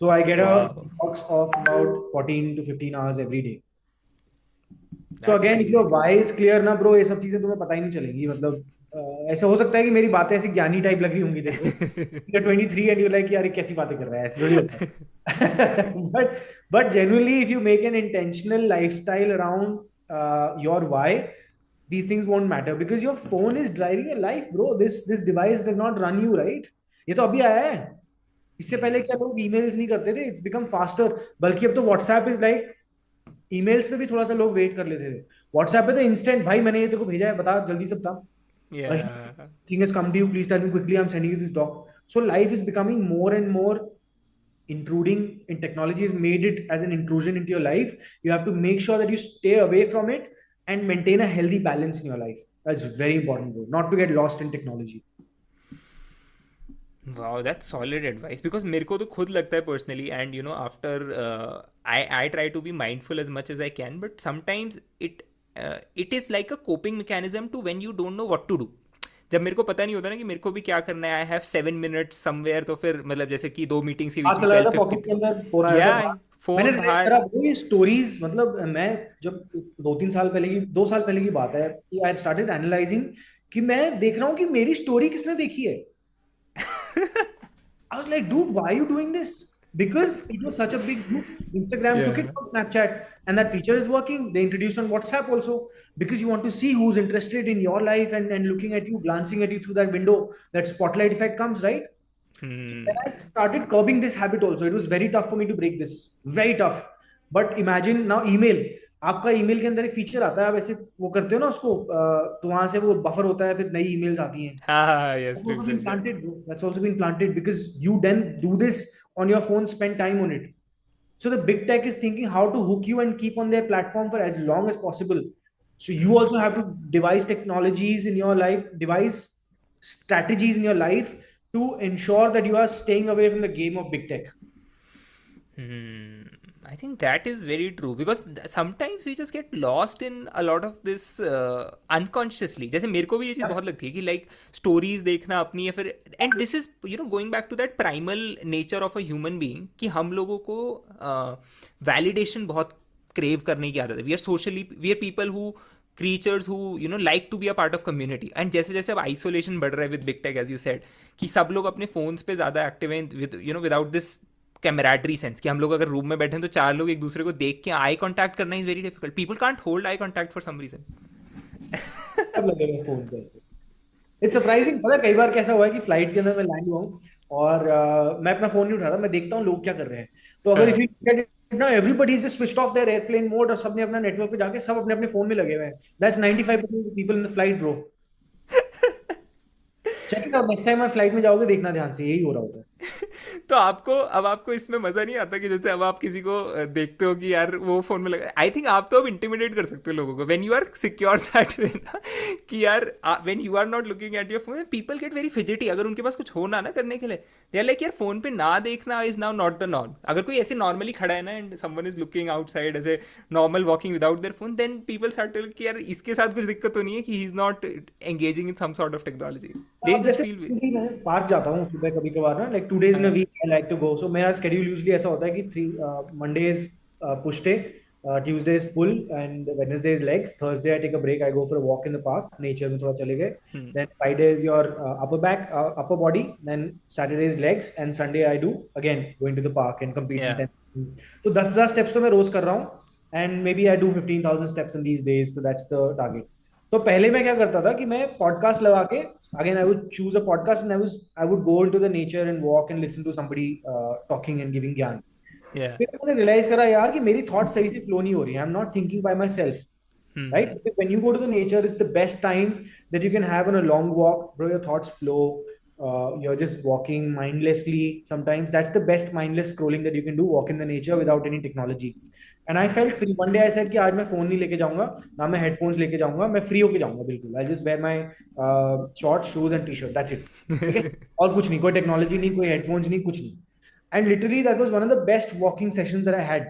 So I get a wow, box of about 14 to 15 hours every day. So that's again, if your crazy. why is clear ना bro, ये सब चीजें तुम्हें पता ही नहीं चलेंगी. मतलब ऐसा हो सकता है कि मेरी बातें ऐसी ज्ञानी टाइप लगी होंगी तेरे को. You're 23 and you're like यार ये कैसी बातें कर रहा है, ऐसे थोड़ी होता है. but genuinely, if you make an intentional lifestyle around your why, these things won't matter because your phone is driving your life, bro. This device does not run you, right? ये तो अभी आया है. इससे पहले क्या लोग ईमेल्स नहीं करते थे? It's become faster. बल्कि अब तो व्हाट्सएप इज लाइक, ईमेल्स पे भी थोड़ा सा लोग वेट कर लेते थे. व्हाट्सएप पे तो इंस्टेंट, भाई मैंने ये तेरे को भेजा है, बता जल्दी से बता. या. Thing has come to you, please tell me quickly, I am sending you this doc. So life is becoming more and more intruding in technology has made it as an intrusion into your life. You have to make sure that you stay away from it and maintain a healthy balance in your life. That's very important, bro. Not to get lost in technology. Wow, that's solid advice. Because मेरे को तो खुद लगता है personally, and after I try to be mindful as much as I can, but sometimes it is like a coping mechanism to when you don't know what to do. जब मेरे को पता नहीं होता ना कि मेरे को भी क्या करना है, आई हैव 7 मिनट्स समवेयर, तो फिर मतलब जैसे कि 2 मीटिंग्स के बीच हाथ में चला रहा था, पॉकेट 12:50. के अंदर फोन आया या था. मैंने फोन रिलेट बाहर. करा वो ये स्टोरीज. मतलब मैं जब 2-3 साल पहले की, 2 साल पहले की बात है, कि आई स्टार्टेड एनालाइजिंग कि मैं देख रहा हूँ कि मेरी स्टोरी किसने देखी है. I was like, dude, why are you doing this? Because it was such a big group. Instagram took it या. from Snapchat, and that feature is working. They introduced on WhatsApp also, because you want to see who's interested in your life and looking at you, glancing at you through that window. That spotlight effect comes, right? So then I started curbing this habit also. It was very tough for me to break this. Very tough. But imagine now email. आपका email के अंदर एक feature आता है, आप ऐसे वो करते हो ना उसको, तो वहां से वो बफर होता है, फिर नई ईमेल्स आती हैं. हाँ हाँ, yes, That's also been refresh. planted, bro. That's also been planted because you then do this on your phone, spend time on it. So the big tech is thinking how to hook you and keep on their platform for as long as possible. So you also have to devise technologies in your life, devise strategies in your life to ensure that you are staying away from the game of big tech. I think that is very true, because sometimes we just get lost in a lot of this unconsciously. जैसे मेरे को भी ये चीज़ बहुत लगती है कि like stories देखना अपनी, या फिर and this is going back to that primal nature of a human being, कि हम लोगों को वैलिडेशन बहुत क्रेव करने की आदत है. We are socially, we are people who creatures who like to be a part of community. And जैसे जैसे अब आइसोलेशन बढ़ रहा है with big tech, as you said, कि सब लोग अपने फोन्स पे ज़्यादा एक्टिव हैं, with without this camaraderie sense, कि हम लोग अगर रूम में बैठे हैं तो 4 लोग एक दूसरे को देख के आई कांटेक्ट करना is very difficult. People can't hold eye contact for some reason. कब लगेगा फोन पे ऐसे? It's surprising. पता है कई बार कैसा हुआ है कि फ्लाइट के अंदर मैं लैंड हुआ हूँ और मैं अपना फोन नहीं उठाता, मैं देखता हूँ लोग क्या कर रहे हैं. तो अगर if you now everybody is just switched off their airplane mode और सबने अपना नेटवर्क पे जाके सब अपने अपने फोन में लगे हुए हैं. That's 95% of the people in the flight, bro. Check it out, next time आप फ्लाइट में जाओगे देखना ध्यान से, यही हो रहा होता है. तो आपको अब आपको इसमें मजा नहीं आता कि जैसे अब आप किसी को देखते हो कि यार वो फोन में लगा, आई थिंक आप तो अब इंटिमिडेट कर सकते हो लोगों को when you are secure that way ना, कि यार when you are not looking at your phone people get very fidgety, अगर उनके पास कुछ हो ना ना करने के लिए दे आर लाइक यार फोन पे ना देखना is now not the norm. अगर कोई ऐसे नॉर्मली खड़ा है ना and someone is looking outside as a normal walking without their phone, then people start to कि यार इसके साथ कुछ दिक्कत तो नहीं है कि he is not engaging in some sort of technology. They अब जस्ट जैसे फील. recently मैं पार्क जाता हूँ सुबह कभी कभार ना, like 2 days in a week I like to go. So मेरा स्केड्यूल यूजुअली ऐसा होता है कि 3 Monday is push day, Tuesday is pull, and Wednesday is legs. Thursday I take a break, I go for a walk in the park, nature में थोड़ा चले गए. Then Friday is your upper body. Then Saturday is legs, and Sunday I do again going to the park and compete in या 10. So 10,000 steps तो मैं रोज कर रहा हूँ, and maybe I do 15,000 steps in these days. So that's the target. तो पहले मैं क्या करता था कि मैं पॉडकास्ट लगा के, again I would choose a podcast and I would go into the nature and walk and listen to somebody talking and giving ज्ञान. या. फिर मैंने रियलाइज करा यार कि मेरी थॉट सही से फ्लो नहीं हो रही है. I am not thinking by my self, right? Because when you go to the nature, it's the best time that you can have on a long walk, bro. Your thoughts flow. You're just walking mindlessly. Sometimes that's the best mindless scrolling that you can do. Walk in the nature without any technology. And I felt free. One day I said कि आज मैं phone नहीं लेके जाऊंगा, ना मैं headphones लेके जाऊंगा, मैं फ्री होके जाऊंगा बिल्कुल. I just wear my shorts, shoes and t-shirt. That's it. ठीक है, और कुछ नहीं, कोई टेक्नोलॉजी नहीं, कोई हेडफोन्स नहीं, कुछ नहीं. And literally that was one of the best walking sessions that I had.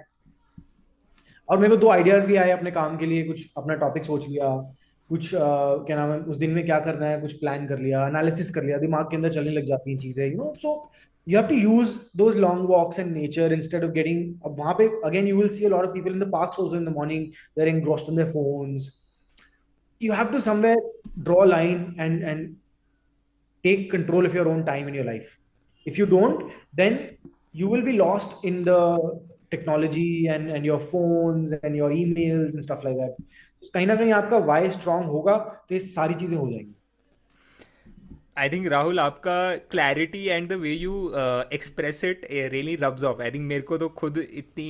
और मेरे को 2 आइडियाज भी आए अपने काम के लिए, कुछ अपना टॉपिक सोच लिया, कुछ क्या नाम है उस दिन में क्या करना है, कुछ प्लान कर लिया, एनालिसिस कर लिया, दिमाग के अंदर चलने लग जाती हैं चीजें, so you have to use those long walks and nature instead of getting. अब वहां पे again you will see a lot of people in the parks also in the morning, they are engrossed in their phones. You have to somewhere draw a line and take control of your own time in your life. If you don't, then you will be lost in the technology and your phones and your emails and stuff like that. So कहीं ना कहीं आपका why strong होगा तो ये सारी चीजें हो जाएंगी. आई थिंक राहुल आपका clarity and the way you express it really rubs of. I think मेरे को तो खुद इतनी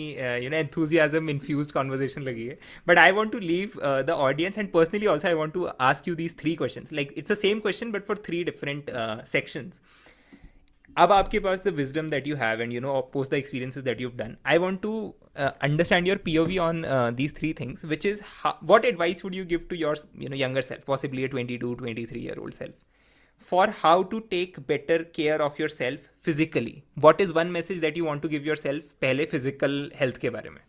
एंथुजियाज्म इन्फ्यूज्ड कॉन्वर्जेशन लगी है. But I want to leave the audience and personally also I want to ask you these 3 questions, like it's the same question but for 3 different sections. अब आपके पास the wisdom that you have and post the experiences that you've done, I want to understand your POV on these 3 things, which is what advice would you give to your younger self, possibly a 22 23-year-old self, for how to take better care of yourself physically? What is one message that you want to give yourself पहले physical health के बारे में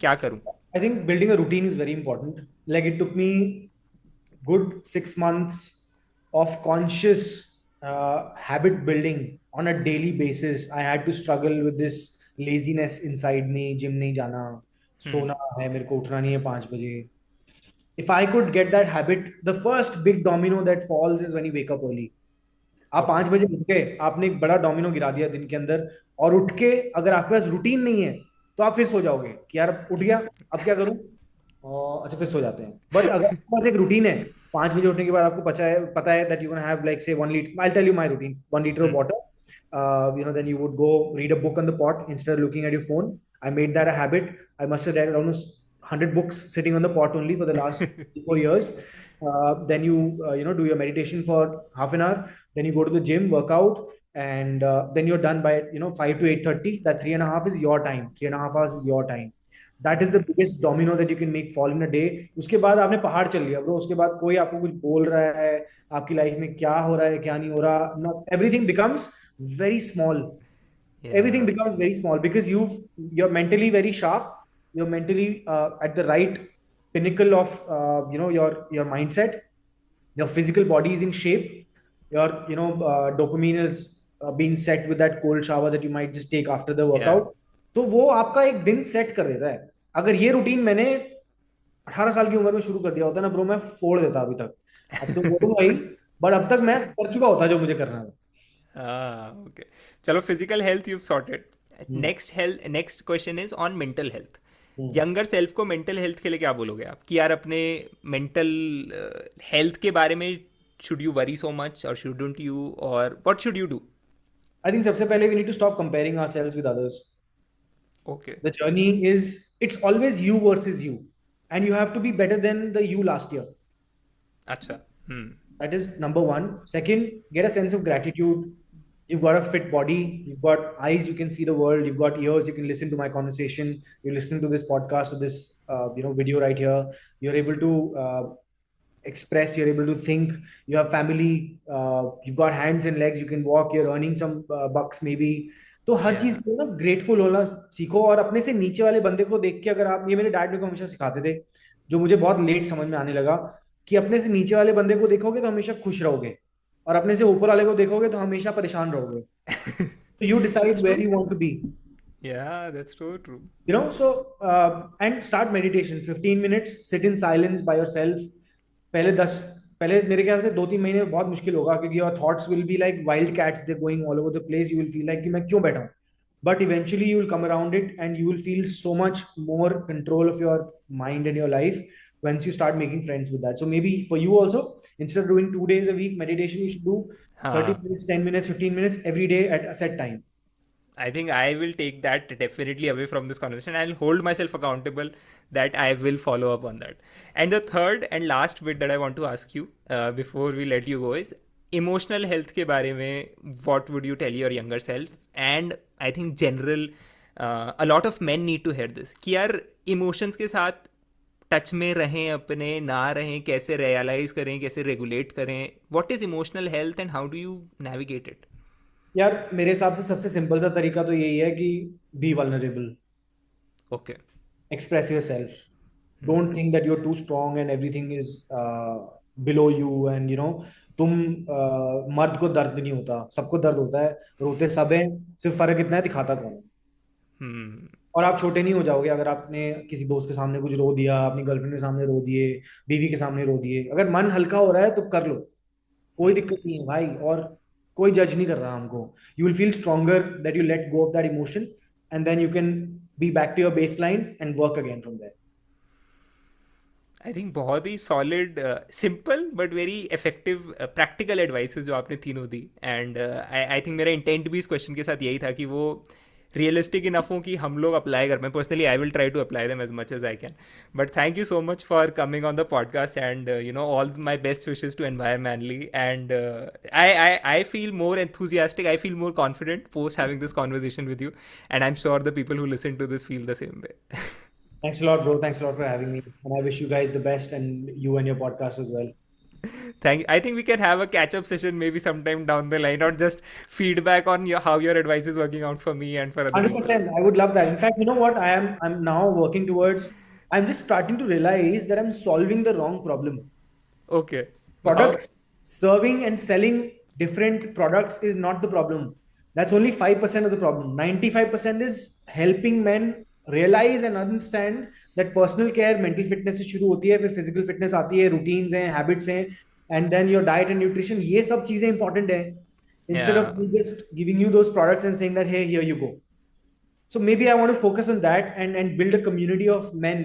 क्या करूं? I think building a routine is very important. Like it took me good 6 months of conscious habit building on a daily basis. I had to struggle with this laziness inside me. Gym नहीं जाना, सोना है मेरे को, उठना नहीं है 5 बजे. If I could get that habit, the first big domino that falls is when you wake up early. आप ओके. 5 बजे उठ के आपने एक बड़ा डोमिनो गिरा दिया दिन के अंदर, और उठ के अगर आपके पास रूटीन नहीं है तो आप फिर सो जाओगे कि यार उठ गया अब क्या करूं, और अच्छा फिर सो जाते हैं. बट अगर आपके पास एक रूटीन है, 5 बजे उठने के बाद आपको पता है that you can have like say 1 litre, I tell you my routine, 1 litre of water. Then you would go read a book on the pot instead of looking at your phone. I made that a habit. I must have read almost 100 books sitting on the pot only for the last 4 years. Then you do your meditation for half an hour. Then you go to the gym, work out, and then you're done by 5 to 8:30. That 3.5 is your time. 3.5 hours is your time. That is the biggest domino that you can make fall in a day. उसके बाद आपने पहाड़ चल लिया bro. उसके बाद कोई आपको कुछ बोल रहा है, आपकी लाइफ में क्या हो रहा है क्या नहीं हो रहा, not everything becomes very small. Everything या. becomes very small because you're mentally very sharp. You're mentally at the right pinnacle of your mindset. Your physical body is in shape. Your dopamine is being set with that cold shower that you might just take after the या. workout. तो वो आपका एक दिन set कर देता है. अगर ये रूटीन मैंने 18 साल की उम्र में शुरू कर दिया होता ना ब्रो, मैं फोड़ देता अभी तक. अब तो बोलूंगा ही, बट अब तक मैं कर चुका होता जो मुझे करना था. ओके. चलो, physical health you sorted. Hmm. Next question is on mental health. Hmm. Younger self को मेंटल हेल्थ के लिए क्या बोलोगे आप कि यार अपने मेंटल हेल्थ के बारे में should you worry so much और शुडंट यू, और what should you do? I think सबसे पहले we need to stop comparing ourselves with others. Okay. The journey is, it's always you versus you, and you have to be better than the you last year. Acha. Hmm. That is number one. Second, get a sense of gratitude. You've got a fit body. You've got eyes. You can see the world. You've got ears. You can listen to my conversation. You're listening to this podcast or this, video right here. You're able to express. You're able to think. You have family. You've got hands and legs. You can walk. You're earning some bucks maybe. तो हर चीज Yeah. को ना grateful होना सीखो, और अपने से नीचे वाले बंदे को देख के, अगर आप, ये मेरे डैड मेरे को हमेशा सिखाते थे, जो मुझे बहुत लेट समझ में आने लगा, कि अपने से नीचे वाले बंदे को देखोगे तो हमेशा खुश रहोगे, और अपने से ऊपर वाले को देखोगे तो हमेशा परेशान रहोगे. तो you It's decide where true. You want to be. Yeah, that's so true. So and start meditation. 15 minutes, sit in silence by yourself. पहले 10, पहले मेरे ख्याल से 2-3 महीने में बहुत मुश्किल होगा, क्योंकि your thoughts will be like wild cats, they going all over the place. You will feel like कि मैं क्यों बैठा हूँ. But eventually you will come around it, and you will feel so much more control of your mind and your life once you start making friends with that. So maybe for you also, instead of doing 2 days a week meditation, you should do 30 हाँ. minutes, 10 minutes, 15 minutes every day at a set time. I think I will take that definitely away from this conversation. I'll hold myself accountable that I will follow up on that. And the third and last bit that I want to ask you before we let you go is emotional health के बारे में. What would you tell your younger self? And I think general a lot of men need to hear this कि यार emotions के साथ touch में रहें, अपने ना रहें, कैसे रियलाइज करें, कैसे रेगुलेट करें. What is emotional health and how do you navigate it? यार मेरे हिसाब से सबसे सिंपल सा तरीका तो यही है कि be vulnerable, okay. express yourself. Don't think that you're too strong and everything is below you, and तुम मर्द को दर्द नहीं होता, सबको दर्द होता है, रोते सब हैं, सिर्फ फर्क इतना है दिखाता कौन है. हम्म. और आप छोटे नहीं हो जाओगे अगर आपने किसी दोस्त के सामने कुछ रो दिया, अपनी गर्लफ्रेंड के सामने रो दिए, बीवी के सामने रो दिए. अगर मन हल्का हो रहा है तो कर लो, कोई दिक्कत नहीं है भाई. और कोई जज नहीं कर रहा हमको. You will feel stronger that you let go of that emotion, and then you can be back to your base line and work again from there. I think बहुत ही solid, simple but very effective practical advices जो आपने तीनों दी. And I think मेरा intent भी इस question के साथ यही था कि वो रियलिस्टिक इनफ हो कि हम लोग अप्लाई कर पाएं. Personally I will try to apply them as much as I can. But thank you so much for coming on the podcast and all my best wishes to environmentally. And I feel more enthusiastic, I feel more confident post having this conversation with you, and I'm sure the people who listen to this feel the same way. Thanks a lot, bro. Thanks a lot for having me. And I wish you guys the best, and you and your podcast as well. I think we can have a catch up session maybe sometime down the line, or just feedback on how your advice is working out for me and for other people. 100%. I would love that. In fact, you know what? I'm now working towards, I'm just starting to realize that I'm solving the wrong problem. Okay. How? Products, serving and selling different products is not the problem. That's only 5% of the problem. 95% is helping men realize and understand that personal care, mental fitness से शुरू होती है, फिर physical fitness आती है, routines हैं, habits हैं, and then your diet and nutrition. ये सब चीजें important है. Instead of Yeah. me just giving you those products and saying that, hey, here you go. So maybe I want to focus on that, and build a community of men,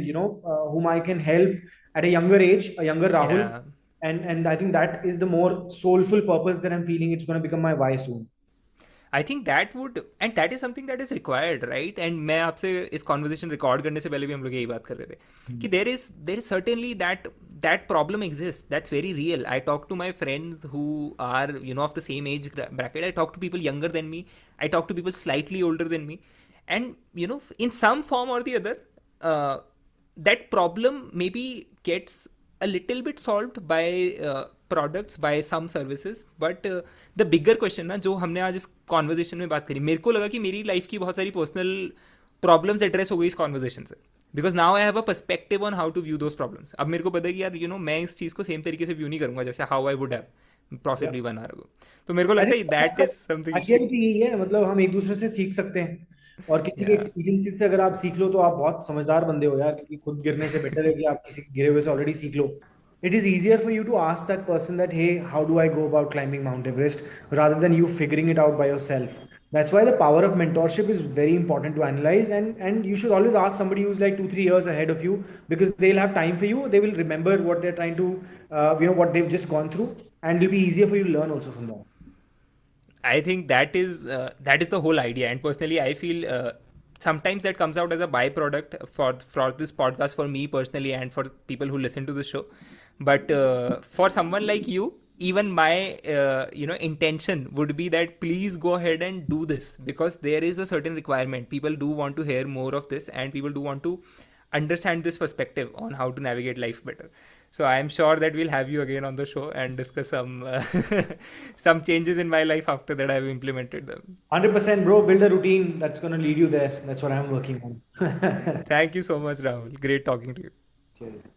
whom I can help at a younger age, a younger Rahul. Yeah. And I think that is the more soulful purpose that I'm feeling it's going to become my why soon. I think that would and that is something that is required, right. And मैं आपसे इस conversation record करने से पहले भी हम लोग यही बात कर रहे थे कि there is certainly that problem exist, that's very real. I talk to my friends who are of the same age bracket. I talk to people younger than me. I talk to people slightly older than me. And in some form or the other, that problem maybe gets a little bit solved by products, by some services. But the bigger question ना, जो हमने आज इस conversation में बात करी, मेरे को लगा कि मेरी लाइफ की बहुत सारी पर्सनल प्रॉब्लम्स एड्रेस हो गई इस कॉन्वर्जेशन से. Because now I have a perspective on how to view those problems. अब मेरे को पता है कि यार मैं इस चीज़ को सेम तरीके से व्यू नहीं करूंगा जैसे how I would have Yeah. Possibly one hour ago. तो मेरे को I लगता think है दैट इज समथिंग. again भी यही है, मतलब हम एक दूसरे से सीख सकते हैं, और किसी के या. एक्सपीरियंस से अगर आप सीख लो तो आप बहुत समझदार बंदे हो यार, क्योंकि खुद गिरने से बेटर है कि आप किसी गिरे हुए से ऑलरेडी सीख लो. It is easier for you to ask that person that, hey, how do I go about climbing Mount Everest, rather than you figuring it out by yourself. That's why the power of mentorship is very important to analyze, and you should always ask somebody who's like 2-3 years ahead of you, because they'll have time for you. They will remember what they're trying to, what they've just gone through, and it'll be easier for you to learn also from them. I think that is the whole idea. And personally, I feel sometimes that comes out as a byproduct for this podcast, for me personally, and for people who listen to the show. But for someone like you, even my intention would be that please go ahead and do this, because there is a certain requirement. People do want to hear more of this, and people do want to understand this perspective on how to navigate life better. So I am sure that we'll have you again on the show and discuss some some changes in my life after that I've implemented them. 100%, bro. Build a routine that's going to lead you there. That's what I'm working on. Thank you so much, Rahul. Great talking to you. Cheers.